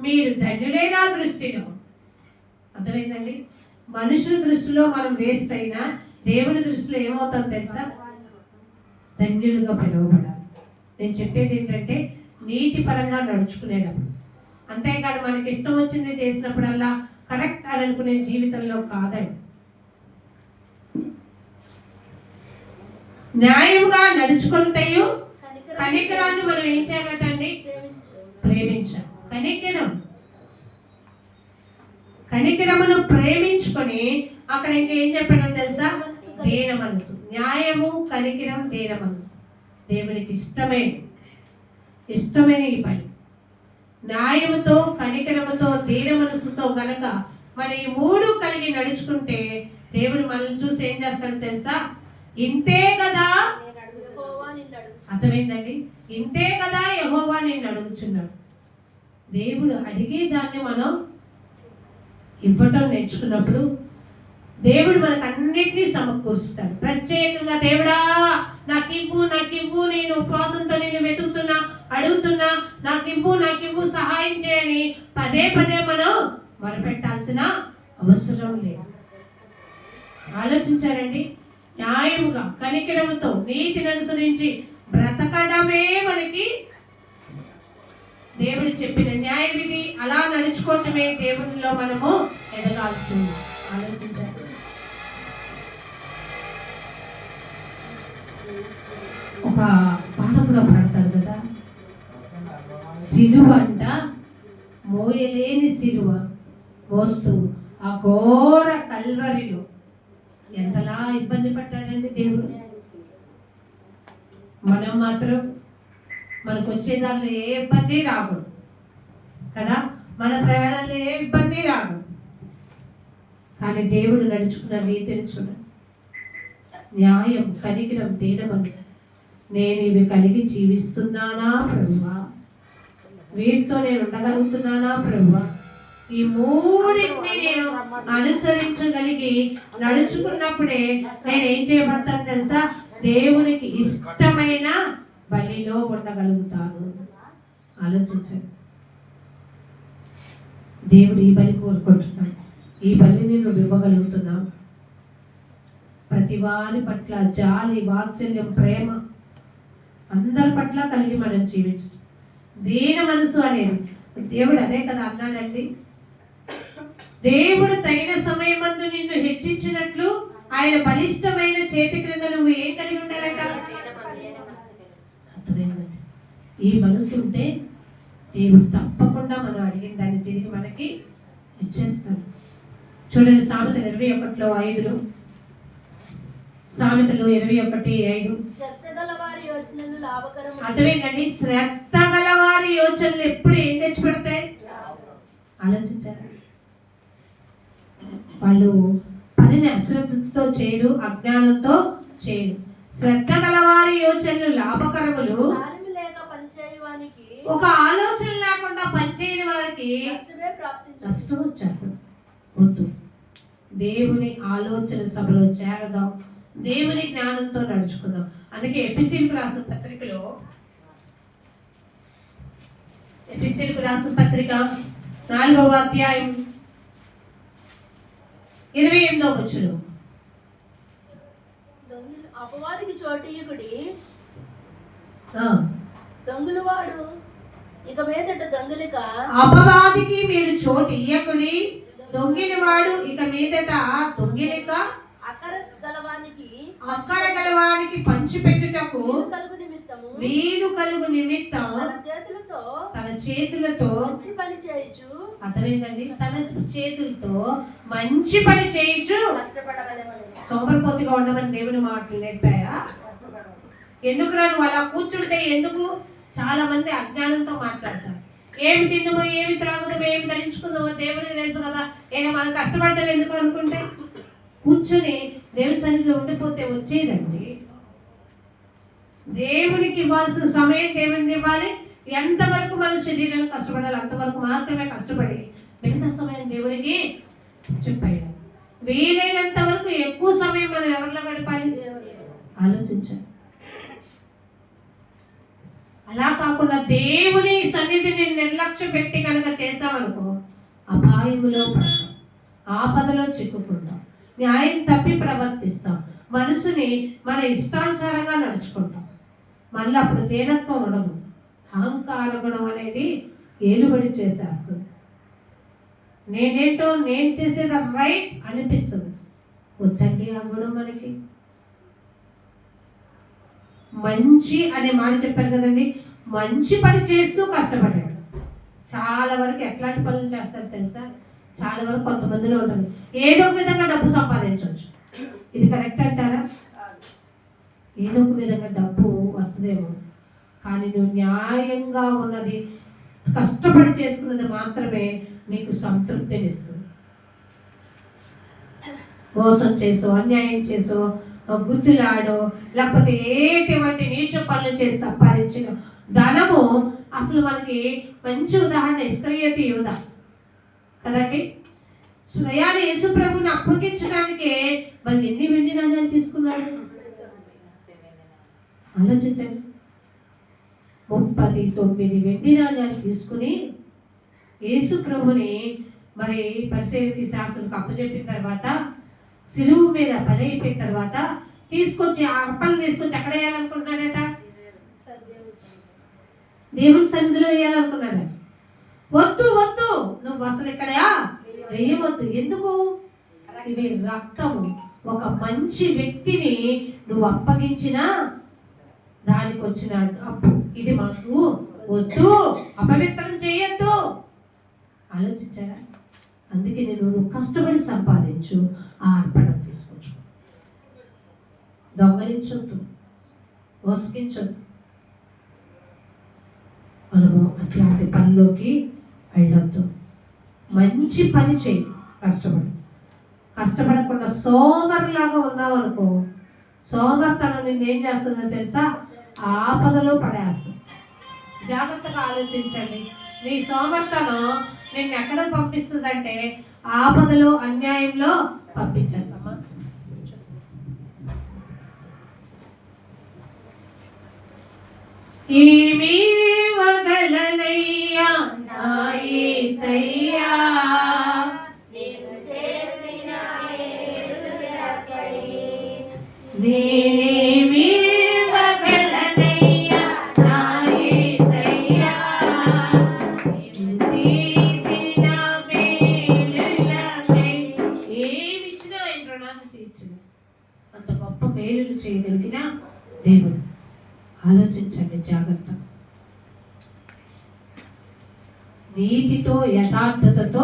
మీరు ధన్యులే నా దృష్టిలో. అర్థమైందండి? మనుషుల దృష్టిలో మనం వేస్ట్ అయినా దేవుని దృష్టిలో ఏమవుతాం తెలుసా? ధన్యులుగా పిలువబడాలి. నేను చెప్పేది ఏంటంటే నీతి పరంగా నడుచుకునేటప్పుడు, అంతేకాదు మనకి ఇష్టం వచ్చింది చేసినప్పుడల్లా కరెక్ట్ అని అనుకునే జీవితంలో కాదండి. న్యాయముగా నడుచుకుంటూ కనికరాన్ని మనం ఏం చేయాలటండి? ప్రేమించాలి. కనికరమును ప్రేమించుకొని అక్కడ ఇంకేం చెప్పాడో తెలుసా? దీన మనసు. న్యాయము, కనికరం, దీన మనసు దేవునికి ఇష్టమైన ఈ పని. న్యాయముతో, కనికరముతో, దీన మనసుతో గనక మనం ఈ మూడు కలిగి నడుచుకుంటే దేవుడు మనల్ని చూసి ఏం చేస్తాడో తెలుసా? ఇంతే కదా, అర్థమైందండి? ఇంతే కదా యెహోవా నిన్ను అడుగుచున్నాడు. దేవుడు అడిగే దాన్ని మనం ఇవ్వటం నేర్చుకున్నప్పుడు దేవుడు మనకు అన్నిటినీ సమకూరుస్తాడు. ప్రత్యేకంగా దేవుడా నాకివ్వు, నేను ఉపవాసంతో నేను వెతుకుతున్నా, అడుగుతున్నా, నాకివ్వు సహాయం చేయని పదే మనం మొరపెట్టాల్సిన అవసరం లేదు. ఆలోచించారండి? న్యాయముగా, కనికరముతో, నీతిని అనుసరించి బ్రతకడమే మనకి దేవుడు చెప్పిన న్యాయ విధి. అలా నడుచుకోవటమే దేవునిలో మనము ఎదగాల్సింది. ఆలోచించాలి. ఒక పాట కూడా పాడతారు కదా, సిలువ అంట మోయలేని సిలువ మోస్తూ ఆ ఘోర కల్వరిలో ఎంతలా ఇబ్బంది పడ్డాడండి దేవుడు. మనం మాత్రం మనకు వచ్చే దాంట్లో ఏ ఇబ్బంది రాకూడదు కదా, మన ప్రయాణాల్లో ఏ ఇబ్బంది రాకూడదు. కానీ దేవుడు నడుచుకున్న రీతిని చూడండి. న్యాయం, కనికరం, దీన మనసు. నేను ఇవి కలిగి జీవిస్తున్నానా ప్రభువా? వీటితో నేను ఉండగలుగుతున్నానా ప్రభువా? ఈ మూడింటిని నేను అనుసరించగలిగి నడుచుకున్నప్పుడే నేను ఏం చేయబడతాను తెలుసా? దేవునికి ఇష్టమైన బలిలో ఉండగలుగుతాను. ఆలోచించండి. దేవుడు ఈ బలి కోరుకుంటున్నాడు. ఈ బలిని నువ్వు ఇవ్వగలుగుతున్నావు. ప్రతి వారి పట్ల జాలి, వాత్సల్యం, ప్రేమ అందరి పట్ల కలిగి మనం జీవించాలి. దీన మనసు అనేది దేవుడు అదే కదా అన్నాడండి. దేవుడు తగిన సమయమందు నిన్ను హెచ్చించినట్లు ఆయన బలిష్టమైన చేతి క్రింద నువ్వు ఏం కలిగి ఉండాలట? అర్థమైందండి? ఈ మనసు ఉంటే దేవుడు తప్పకుండా మనం అడిగిన దాన్ని తిరిగి మనకి ఇచ్చేస్తాడు. చూడండి, సామెతలు 21:5. సామెతలు 21:5. అర్థమైందండి? శ్రద్ధ గల వారి యోచనలు ఎప్పుడు ఏం తెచ్చి పెడతాయి? ఆలోచించారా? వాళ్ళు పనిని అశ్రద్ధతో చేయరు, అజ్ఞానంతో చేయరు. శ్రద్ధ గల వారి యోచనలు లాభకరములు. ఒక ఆలోచన లేకుండా పనిచేయని వారికి నష్టం వచ్చేస్తుంది. వద్దు, దేవుని ఆలోచన సభలో చేరదాం, దేవుని జ్ఞానంతో నడుచుకుందాం. అందుకే ఎఫెసీయులకు రాసిన పత్రిక 4వ అధ్యాయం 28వ వచనం. అపవాదికి చోటీయుకుడి, దొంగలు వాడు ఇక మీదట దొంగలిక. అపవాదికి మీరు చోటు ఇయ్యకుడి, దొంగిలి వాడు ఇక మీదట దొంగిలిక. అక్కర గలవానికి పంచిపెట్టుటకు వీలు కలుగు నిమిత్తం తన చేతులతో అర్థమైందండి? తన చేతులతో మంచి పని చేయొచ్చు. సోమరిపోతుగా ఉండమని దేవుని మాటలు నేర్పాయా? ఎందుకు నువ్వు అలా కూర్చుంటే ఎందుకు? చాలా మంది అజ్ఞానంతో మాట్లాడతారు. ఏమి తిందుమో, ఏమి త్రాగుదామో, ఏమి ధరించుకుందామో దేవుడికి తెలుసు కదా, మనం కష్టపడ్డాం ఎందుకు అనుకుంటే కూర్చొని దేవుడి సన్నిధిలో ఉండిపోతే వచ్చేదండి. దేవునికి ఇవ్వాల్సిన సమయం దేవునికి ఇవ్వాలి. ఎంతవరకు మన శరీరాన్ని కష్టపడాలి అంతవరకు మాత్రమే కష్టపడి మిగతా సమయం దేవునికి చెప్పాలి. వీలైనంత వరకు ఎక్కువ సమయం మనం ఎవరిలో గడపాలి ఆలోచించాలి. అలా కాకుండా దేవుని సన్నిధిని నిర్లక్ష్య పెట్టి కనుక చేసామనుకో అపాయములో పడతాం, ఆపదలో చిక్కుకుంటాం, న్యాయం తప్పి ప్రవర్తిస్తాం, మనసుని మన ఇష్టానుసారంగా నడుచుకుంటాం. మళ్ళీ అప్పుడు దీనత్వం ఉండదు, అహంకార గుణం అనేది ఏలుబడి చేసేస్తుంది. నేనేంటో నేను చేసేది రైట్ అనిపిస్తుంది. వద్దండి ఆ గుణం మనకి. మంచి అనే మాట చెప్పారు కదండి, మంచి పని చేస్తూ కష్టపడాడు. చాలా వరకు ఎట్లాంటి పనులు చేస్తారు తెలుసా? చాలా వరకు కొంతమందిలో ఉంటుంది ఏదో ఒక విధంగా డబ్బు సంపాదించవచ్చు. ఇది కరెక్ట్ అంటారా? ఏదో ఒక విధంగా డబ్బు వస్తుందేమో, కానీ నువ్వు న్యాయంగా ఉన్నది కష్టపడి చేసుకున్నది మాత్రమే నీకు సంతృప్తినిస్తుంది. మోసం చేసో, అన్యాయం చేసో, గుర్తులాడో, లేకపోతే ఎటువంటి నీచ పనులు చేసి సంపాదించిన ధనము అసలు మనకి మంచి ఉదాహరణ ఇస్కరియోతు యూద కదండి. స్వయాన యేసు ప్రభుని అప్పగించడానికే మరి ఎన్ని వెండి నాణ్యాలు తీసుకున్నాడు ఆలోచించండి. 39 వెండి నాణ్యాలు తీసుకుని యేసు ప్రభుని మరి పరిసయ్యులకి శాస్త్రులకు అప్పచెప్పిన తర్వాత సిలువు మీద బలి అయిపోయిన తర్వాత తీసుకొచ్చి ఆ అప్పలు తీసుకొచ్చి ఎక్కడ వేయాలనుకుంటున్నాడట? దేవుని సన్నిధిలో వేయాలనుకున్నాడట. వద్దు వద్దు, నువ్వు అసలు ఇక్కడ వేయవద్దు. ఎందుకు? ఇది రక్తము. ఒక మంచి వ్యక్తిని నువ్వు అప్పగించిన దానికి వచ్చిన అప్పు. ఇది మాకు వద్దు, అపవిత్రం చేయొద్దు. ఆలోచించారా? అందుకే నువ్వు కష్టపడి సంపాదించు, ఆ అర్పణ తీసుకోవచ్చు. దొంగలించొద్దు, మోసగించొద్దు. మనము అట్లాంటి పనిలోకి వెళ్ళొద్దు. మంచి పని చేయి, కష్టపడకుండా సోమరులాగా ఉన్నావు అనుకో, సోమర్తనం నిన్నేం చేస్తుందో తెలుసా? ఆపదలో పడేస్తుంది. జాగ్రత్తగా ఆలోచించండి. నీ సోమర్తనం నిన్ను ఎక్కడ పంపిస్తుందంటే ఆపదలో, అన్యాయంలో పంపించేస్తామా? ఏమీ వదలనయ్యా నా యేసయ్యా, నేనేమీ వదలనయ్యా నా యేసయ్యా, చేసిన మేలులకై. ఏమిచ్చినా ఆయన రుణాన్ని తీర్చిన అంత గొప్ప మేలులు చేయగలిగిన దేవుడు. ఆలోచించండి జాగ్రత్త. నీతితో, యథార్థతతో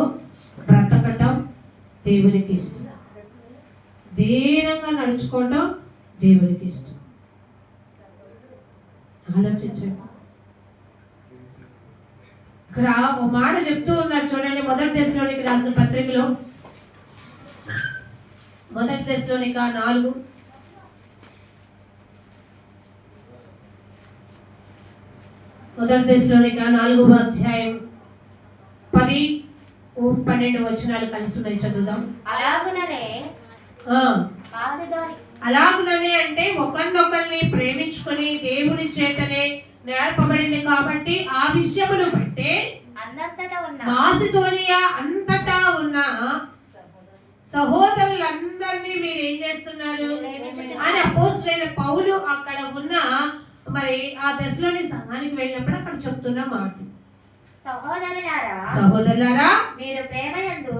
బ్రతకటం దేవునికి ఇష్టం. దీనంగా నడుచుకోవడం దేవునికి ఇష్టం. ఆలోచించండి. ఇక్కడ ఒక మాట చెప్తూ ఉన్నాడు చూడండి, మొదటి దశలోనికి రాసిన పత్రికలో, మొదటి దశలోనిక 4 మొదటి దశలోనిక 4వ అధ్యాయం 10-12 వచనాలు కలిసి ఉన్నాయి, చదువుదాం. అలాగుననే అంటే ఒకరినొకరిని ప్రేమించుకొని దేవుని చేతనే నేర్పబడింది కాబట్టి ఆ విషయమును బట్టే మాసిదోనియా అంతటా ఉన్న సహోదరులందరినీ మీరు ఏం చేస్తున్నారు అని అపోస్తలుడైన పౌలు అక్కడ ఉన్న మరి ఆ దశలోని సంఘానికి వెళ్ళినప్పుడు అక్కడ చెప్తున్న మాట. సహోదరులారా మీరు ప్రేమయందు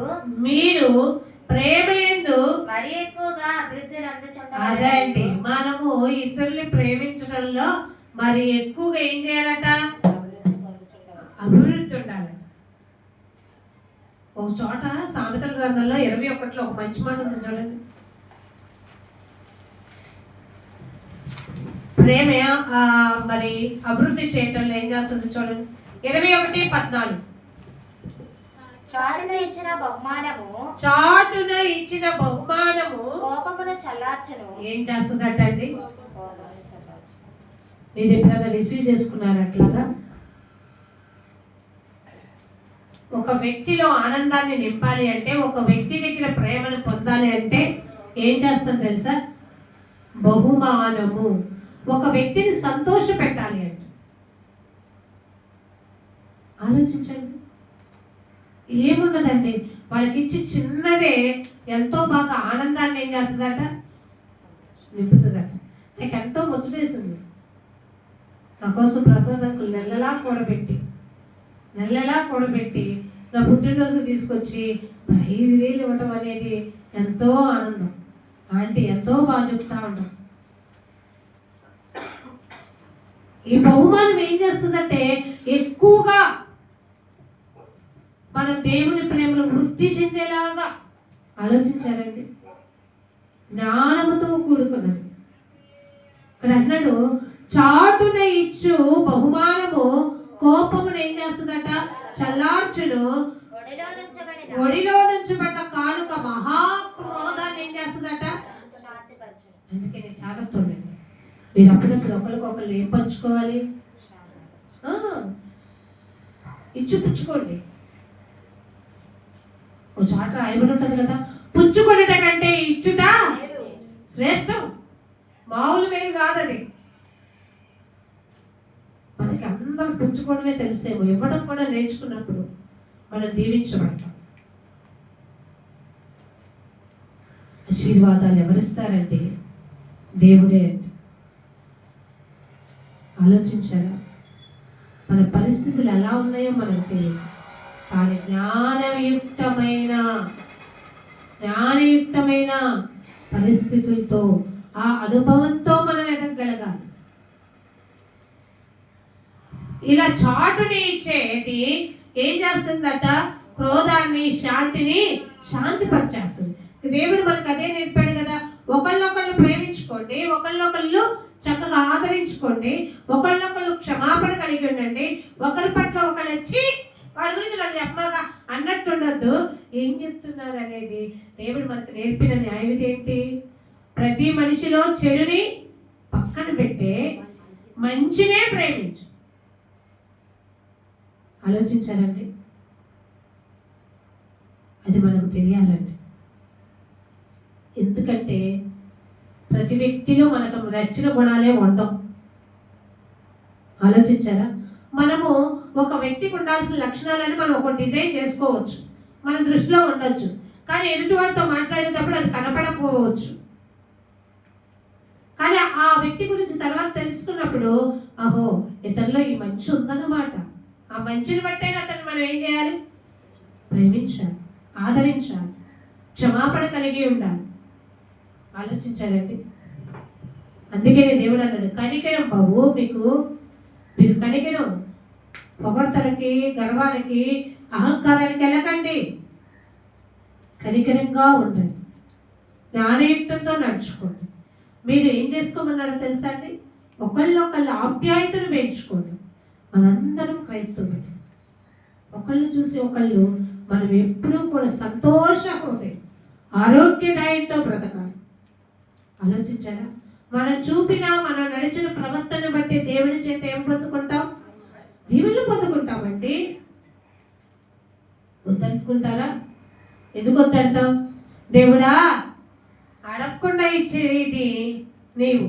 మరి ఎక్కువగా అభివృద్ధి నందుచుండాలి. అదే అండి, మనము ఇతరుల్ని ప్రేమించడంలో మరి ఎక్కువగా ఏం చేయాలట? అభివృద్ధి ఉండాలి. ఒక చోట సామెతల గ్రంథంలో 21లో ఒక మంచి మాట ఉంది చూడండి. ప్రేమ మరి అభివృద్ధి చేయటంలో ఏం చేస్తుంది చూడండి. 21:14 చాటున ఇచ్చిన బహుమానము కోపమును చల్లార్చును. ఏం చేస్తుందటండి? మీరు ఎప్పుడైనా రిసీవ్ చేసుకున్నారు అట్లాగా? ఒక వ్యక్తిలో ఆనందాన్ని నింపాలి అంటే, ఒక వ్యక్తి దగ్గర ప్రేమను పొందాలి అంటే ఏం చేస్తాం తెలుసా? బహుమానము. ఒక వ్యక్తిని సంతోష పెట్టాలి అంటే ఆలోచించండి, ఏమున్నదండి వాళ్ళకి ఇచ్చి చిన్నదే ఎంతో బాగా ఆనందాన్ని ఏం చేస్తుందట, నింపుతుందట. నాకు ఎంతో ముచ్చటేసింది. నా కోసం ప్రసాద్ అంకుల్ నెలలా కూడబెట్టి నా పుట్టినరోజు తీసుకొచ్చి 5,000 ఇవ్వటం అనేది ఎంతో ఆనందం. ఆంటీ ఎంతో బాగా చెప్తా ఉంటాం. ఈ బహుమానం ఏం చేస్తుందంటే ఎక్కువగా మన దేవుని ప్రేమను వృద్ధి చెందేలాగా ఆలోచించారండి. జ్ఞానముతో కూడుకున్నది. ఇక్కడ అన్నాడు, చాటున ఇచ్చు బహుమానము కోపమును ఏం చేస్తుందట, చల్లార్చును. ఒడిలో నుంచబడ్డ కానుక మహాక్రోధాన్ని ఏం చేస్తుందట. అందుకే నేను జాగ్రత్త ఉండండి. మీరు అప్పుడప్పుడు ఒకరికొకరు ఏం పంచుకోవాలి, ఇచ్చు పుచ్చుకోండి. ఓ చాట రాయబడి ఉంటుంది కదా, పుచ్చుకొనుట కంటే ఇచ్చుట శ్రేష్టం. మామూలు మేలు కాదు అది. మనకి అందరూ పుచ్చుకోవడమే తెలిసేమో, ఇవ్వడం కూడా నేర్చుకున్నప్పుడు మనం దీవించబడతాం. ఆశీర్వాదాలు ఎవరిస్తారంటే దేవుడే అంటే. ఆలోచించారా? మన పరిస్థితులు ఎలా ఉన్నాయో మనకు తెలియదు, కానీ జ్ఞానయుక్తమైన పరిస్థితులతో, ఆ అనుభవంతో మనం ఎదగలగాలి. ఇలా చాటుని ఇచ్చేది ఏం చేస్తుందట, క్రోధాన్ని శాంతిని శాంతిపరిచేస్తుంది. దేవుడు మనకు అదే నేర్పాడు కదా, ఒకళ్ళొకళ్ళు ప్రేమించుకోండి, ఒకళ్ళొకళ్ళు చక్కగా ఆదరించుకోండి, ఒకళ్ళొకళ్ళు క్షమాపణ కలిగి ఉండండి, ఒకరి పట్ల ఒకళ్ళు వచ్చి వాళ్ళ గురించి నాకు చెప్పగా అన్నట్టు ఉండొద్దు. ఏం చెప్తున్నారు అనేది దేవుడు మనకు నేర్పిన న్యాయవిధి ఏంటి? ప్రతి మనిషిలో చెడుని పక్కన పెట్టే మంచినే ప్రేమించు. ఆలోచించారండి? అది మనకు తెలియాలండి. ఎందుకంటే ప్రతి వ్యక్తిలో మనకు నచ్చిన గుణాలే ఉండవు. ఆలోచించారా? మనము ఒక వ్యక్తికి ఉండాల్సిన లక్షణాలని మనం ఒక డిజైన్ చేసుకోవచ్చు, మన దృష్టిలో ఉండొచ్చు, కానీ ఎదుటివాడితో మాట్లాడేటప్పుడు అది కనపడకపోవచ్చు. కానీ ఆ వ్యక్తి గురించి తర్వాత తెలుసుకున్నప్పుడు, అహో ఇతనిలో ఈ మంచి ఉందన్నమాట. ఆ మంచిని బట్టైనా అతన్ని మనం ఏం చేయాలి? ప్రేమించాలి, ఆదరించాలి, క్షమాపణ కలిగి ఉండాలి. ఆలోచించాలండి? అందుకే దేవుడు అన్నాడు, కనికరం బాబు, మీరు కనికరం, పొగడ్తలకి, గర్వానికి, అహంకారానికి వెళ్ళకండి. కనికరంగా ఉండండి, జ్ఞానయుక్తంతో నడుచుకోండి. మీరు ఏం చేసుకోమన్నారో తెలుసా అండి? ఒకళ్ళొకళ్ళ ఆప్యాయతను పెంచుకోండి. మనందరం క్రైస్తవులు, ఒకళ్ళు చూసి ఒకళ్ళు మనం ఎప్పుడూ కూడా సంతోష హృదయం, ఆరోగ్యదాయంతో బ్రతకాలి. ఆలోచించారా? మనం చూపిన, మనం నడిచిన ప్రవర్తన బట్టి దేవుని చేత ఏం పొందుకుంటాం? దీవెనలు పొందుకుంటామండి. వద్దనుకుంటారా? ఎందుకు వద్దంటాం? దేవుడా, అడగకుండా ఇచ్చేది నీవు,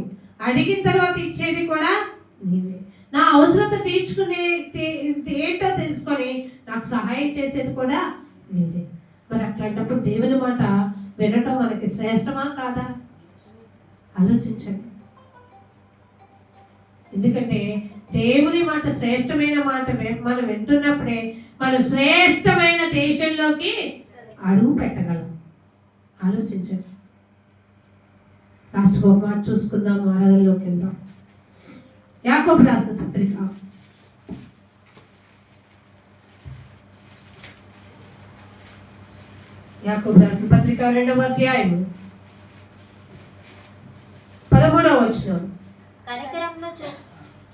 అడిగిన తర్వాత ఇచ్చేది కూడా నీవే. నా అవసరత తీర్చుకునే ఏంటో తెలుసుకొని నాకు సహాయం చేసేది కూడా మీరే. మరి అట్లాంటప్పుడు దేవుని మాట వినటం మనకి శ్రేష్టమా కాదా? ఆలోచించండి. ఎందుకంటే దేవుని మాట, శ్రేష్టమైన మాట మనం వింటున్నప్పుడే మనం శ్రేష్టమైన దేశంలోకి అడుగు పెట్టగలం. ఆలోచించండి. లాస్ట్ ఒక మాట చూసుకుందాం, ఆరాధనలోకి వెళ్దాం. యాకోబు రాసిన పత్రిక, యాకోబు రాసిన పత్రిక 2వ అధ్యాయం 13వ వచనం. కనికరము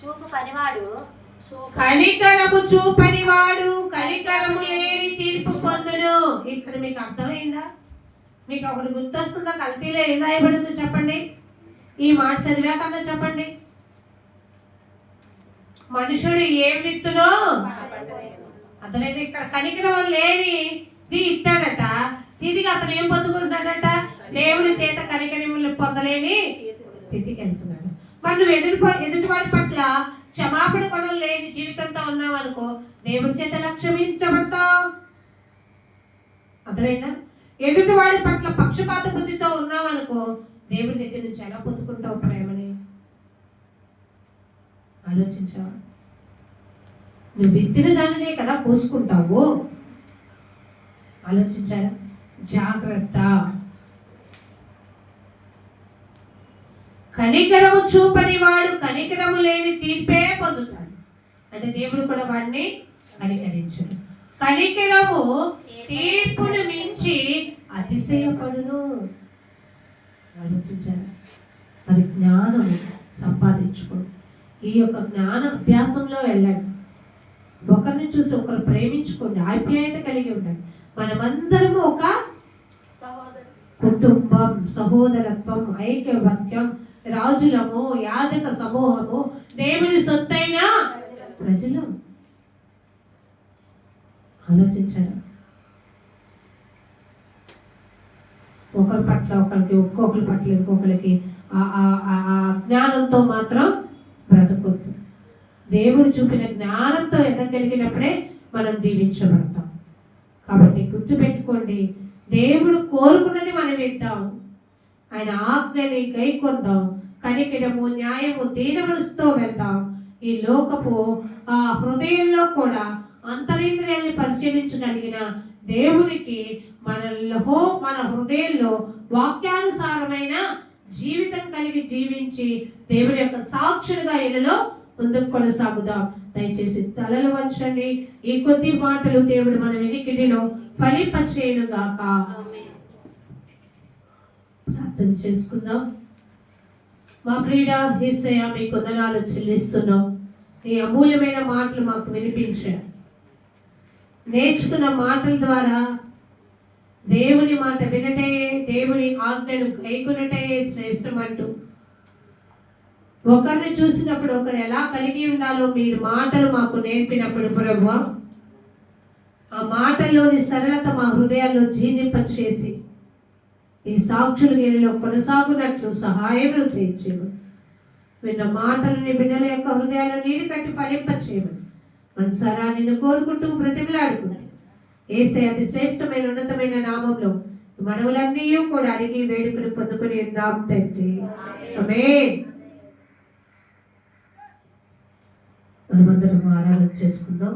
చూపు పనివాడు, కనికరము చూపనివాడు కనికరము లేని తీర్పు పొందును. ఇక్కడ మీకు అర్థమైందా? మీకు ఒకటి గుర్తొస్తుందా? కల్తీలో ఏం రాయబడిందో చెప్పండి. ఈ మాట చదివాకన్నా చెప్పండి. మనుషుడు ఏం విత్తునో అతనైతే ఇక్కడ కనికరం లేనిది ఇస్తాడట, తిరిగి అతను ఏం పొందుకుంటాడట, దేవుడి చేత కనికరములు పొందలేని స్థితికి వెళ్తున్నాడు. మరి నువ్వు ఎదుటివాడి పట్ల క్షమాపణ కూడా లేని జీవితంతో ఉన్నావు అనుకో, దేవుడి చేత లక్ష్యమించబడతావు. అర్థమైనా? ఎదుటివాడి పట్ల పక్షపాత బుద్ధితో ఉన్నావు అనుకో, దేవుడి దగ్గర నుంచి ఎలా పొందుకుంటావు ప్రేమని? ఆలోచించావా? నువ్వు విత్తిన దానినే కదా పోసుకుంటావు. ఆలోచించారా? జాగ్రత్త. కనికరము చూపని వాడు కనికరము లేని తీర్పే పొందుతాడు. అంటే దేవుడు కూడా వాడిని కనికరించడు. కనికరము తీర్పును మించి అతిశయపడును. ఆలోచించారా? అది జ్ఞానము సంపాదించుకోండి. ఈ యొక్క జ్ఞాన అభ్యాసంలో వెళ్ళండి. ఒకరిని చూసి ఒకరు ప్రేమించుకోండి, ఆప్యాయత కలిగి ఉండండి. మనమందరము ఒక కుటుంబం, సహోదరత్వం, ఐక్యవత్యం, రాజులము, యాజక సమూహము, దేవుని సొత్తైన ప్రజలు. ఆలోచించారా? ఒకరి పట్ల ఒకరికి, ఒక్కొక్కరి పట్ల ఇంకొకరికి జ్ఞానంతో మాత్రం బ్రతకొద్దు. దేవుడు చూపిన జ్ఞానంతో ఎదగలిగినప్పుడే మనం దీవించబడతాం. కాబట్టి గుర్తుపెట్టుకోండి, దేవుడు కోరుకున్నది మనం ఇద్దాం, ఆయన ఆజ్ఞని గైకొందాం, కనికరము, న్యాయము, దీన మనసుతో వెళ్దాం. ఈ లోకపు హృదయంలో కూడా అంతరింద్రియాన్ని పరిశీలించగలిగిన దేవునికి మన హృదయంలో వాక్యానుసారమైన జీవితం కలిగి జీవించి దేవుడి యొక్క సాక్షులుగా ఇళ్ళలో ముందుకు కొనసాగుదాం. దయచేసి తలలు వంచండి. ఈ కొద్ది మాటలు దేవుడు మన వినికిడిలో ఫలింపచేయును గాక. ప్రార్థన చేసుకుందాం. మా ప్రియుడా యేసయ్య, మీ వందనాలు చెల్లిస్తున్నాం. మీ అమూల్యమైన మాటలు మాకు వినిపించారు. నేర్చుకున్న మాటల ద్వారా దేవుని మాట వినటే, దేవుని ఆజ్ఞను గైకొనుటే శ్రేష్టమంటూ, ఒకరిని చూసినప్పుడు ఒకరు ఎలా కలిగి ఉండాలో మీరు మాటలు మాకు నేర్పినప్పుడు ప్రభువా, ఆ మాటల్లోని సరళత మా హృదయాల్లో జీర్ణింపచేసి ఈ సాక్షుల గిరిలో కొనసాగునట్లు సహాయం చేయించేవు. విన్న మాటలని బిడ్డల యొక్క హృదయాల్లో నీరు కట్టి ఫలింపచేయమని మనసారా నిన్ను కోరుకుంటూ బ్రతిమలాడుకున్నాను. యేసయ్య అతి శ్రేష్టమైన ఉన్నతమైన నామంలో మనవులన్నీ కూడా అడిగి వేడుకను పొందుకుని ఉన్నాం తండ్రి. ఆమేన్. మనమందరం ఆరాధన చేసుకుందాం.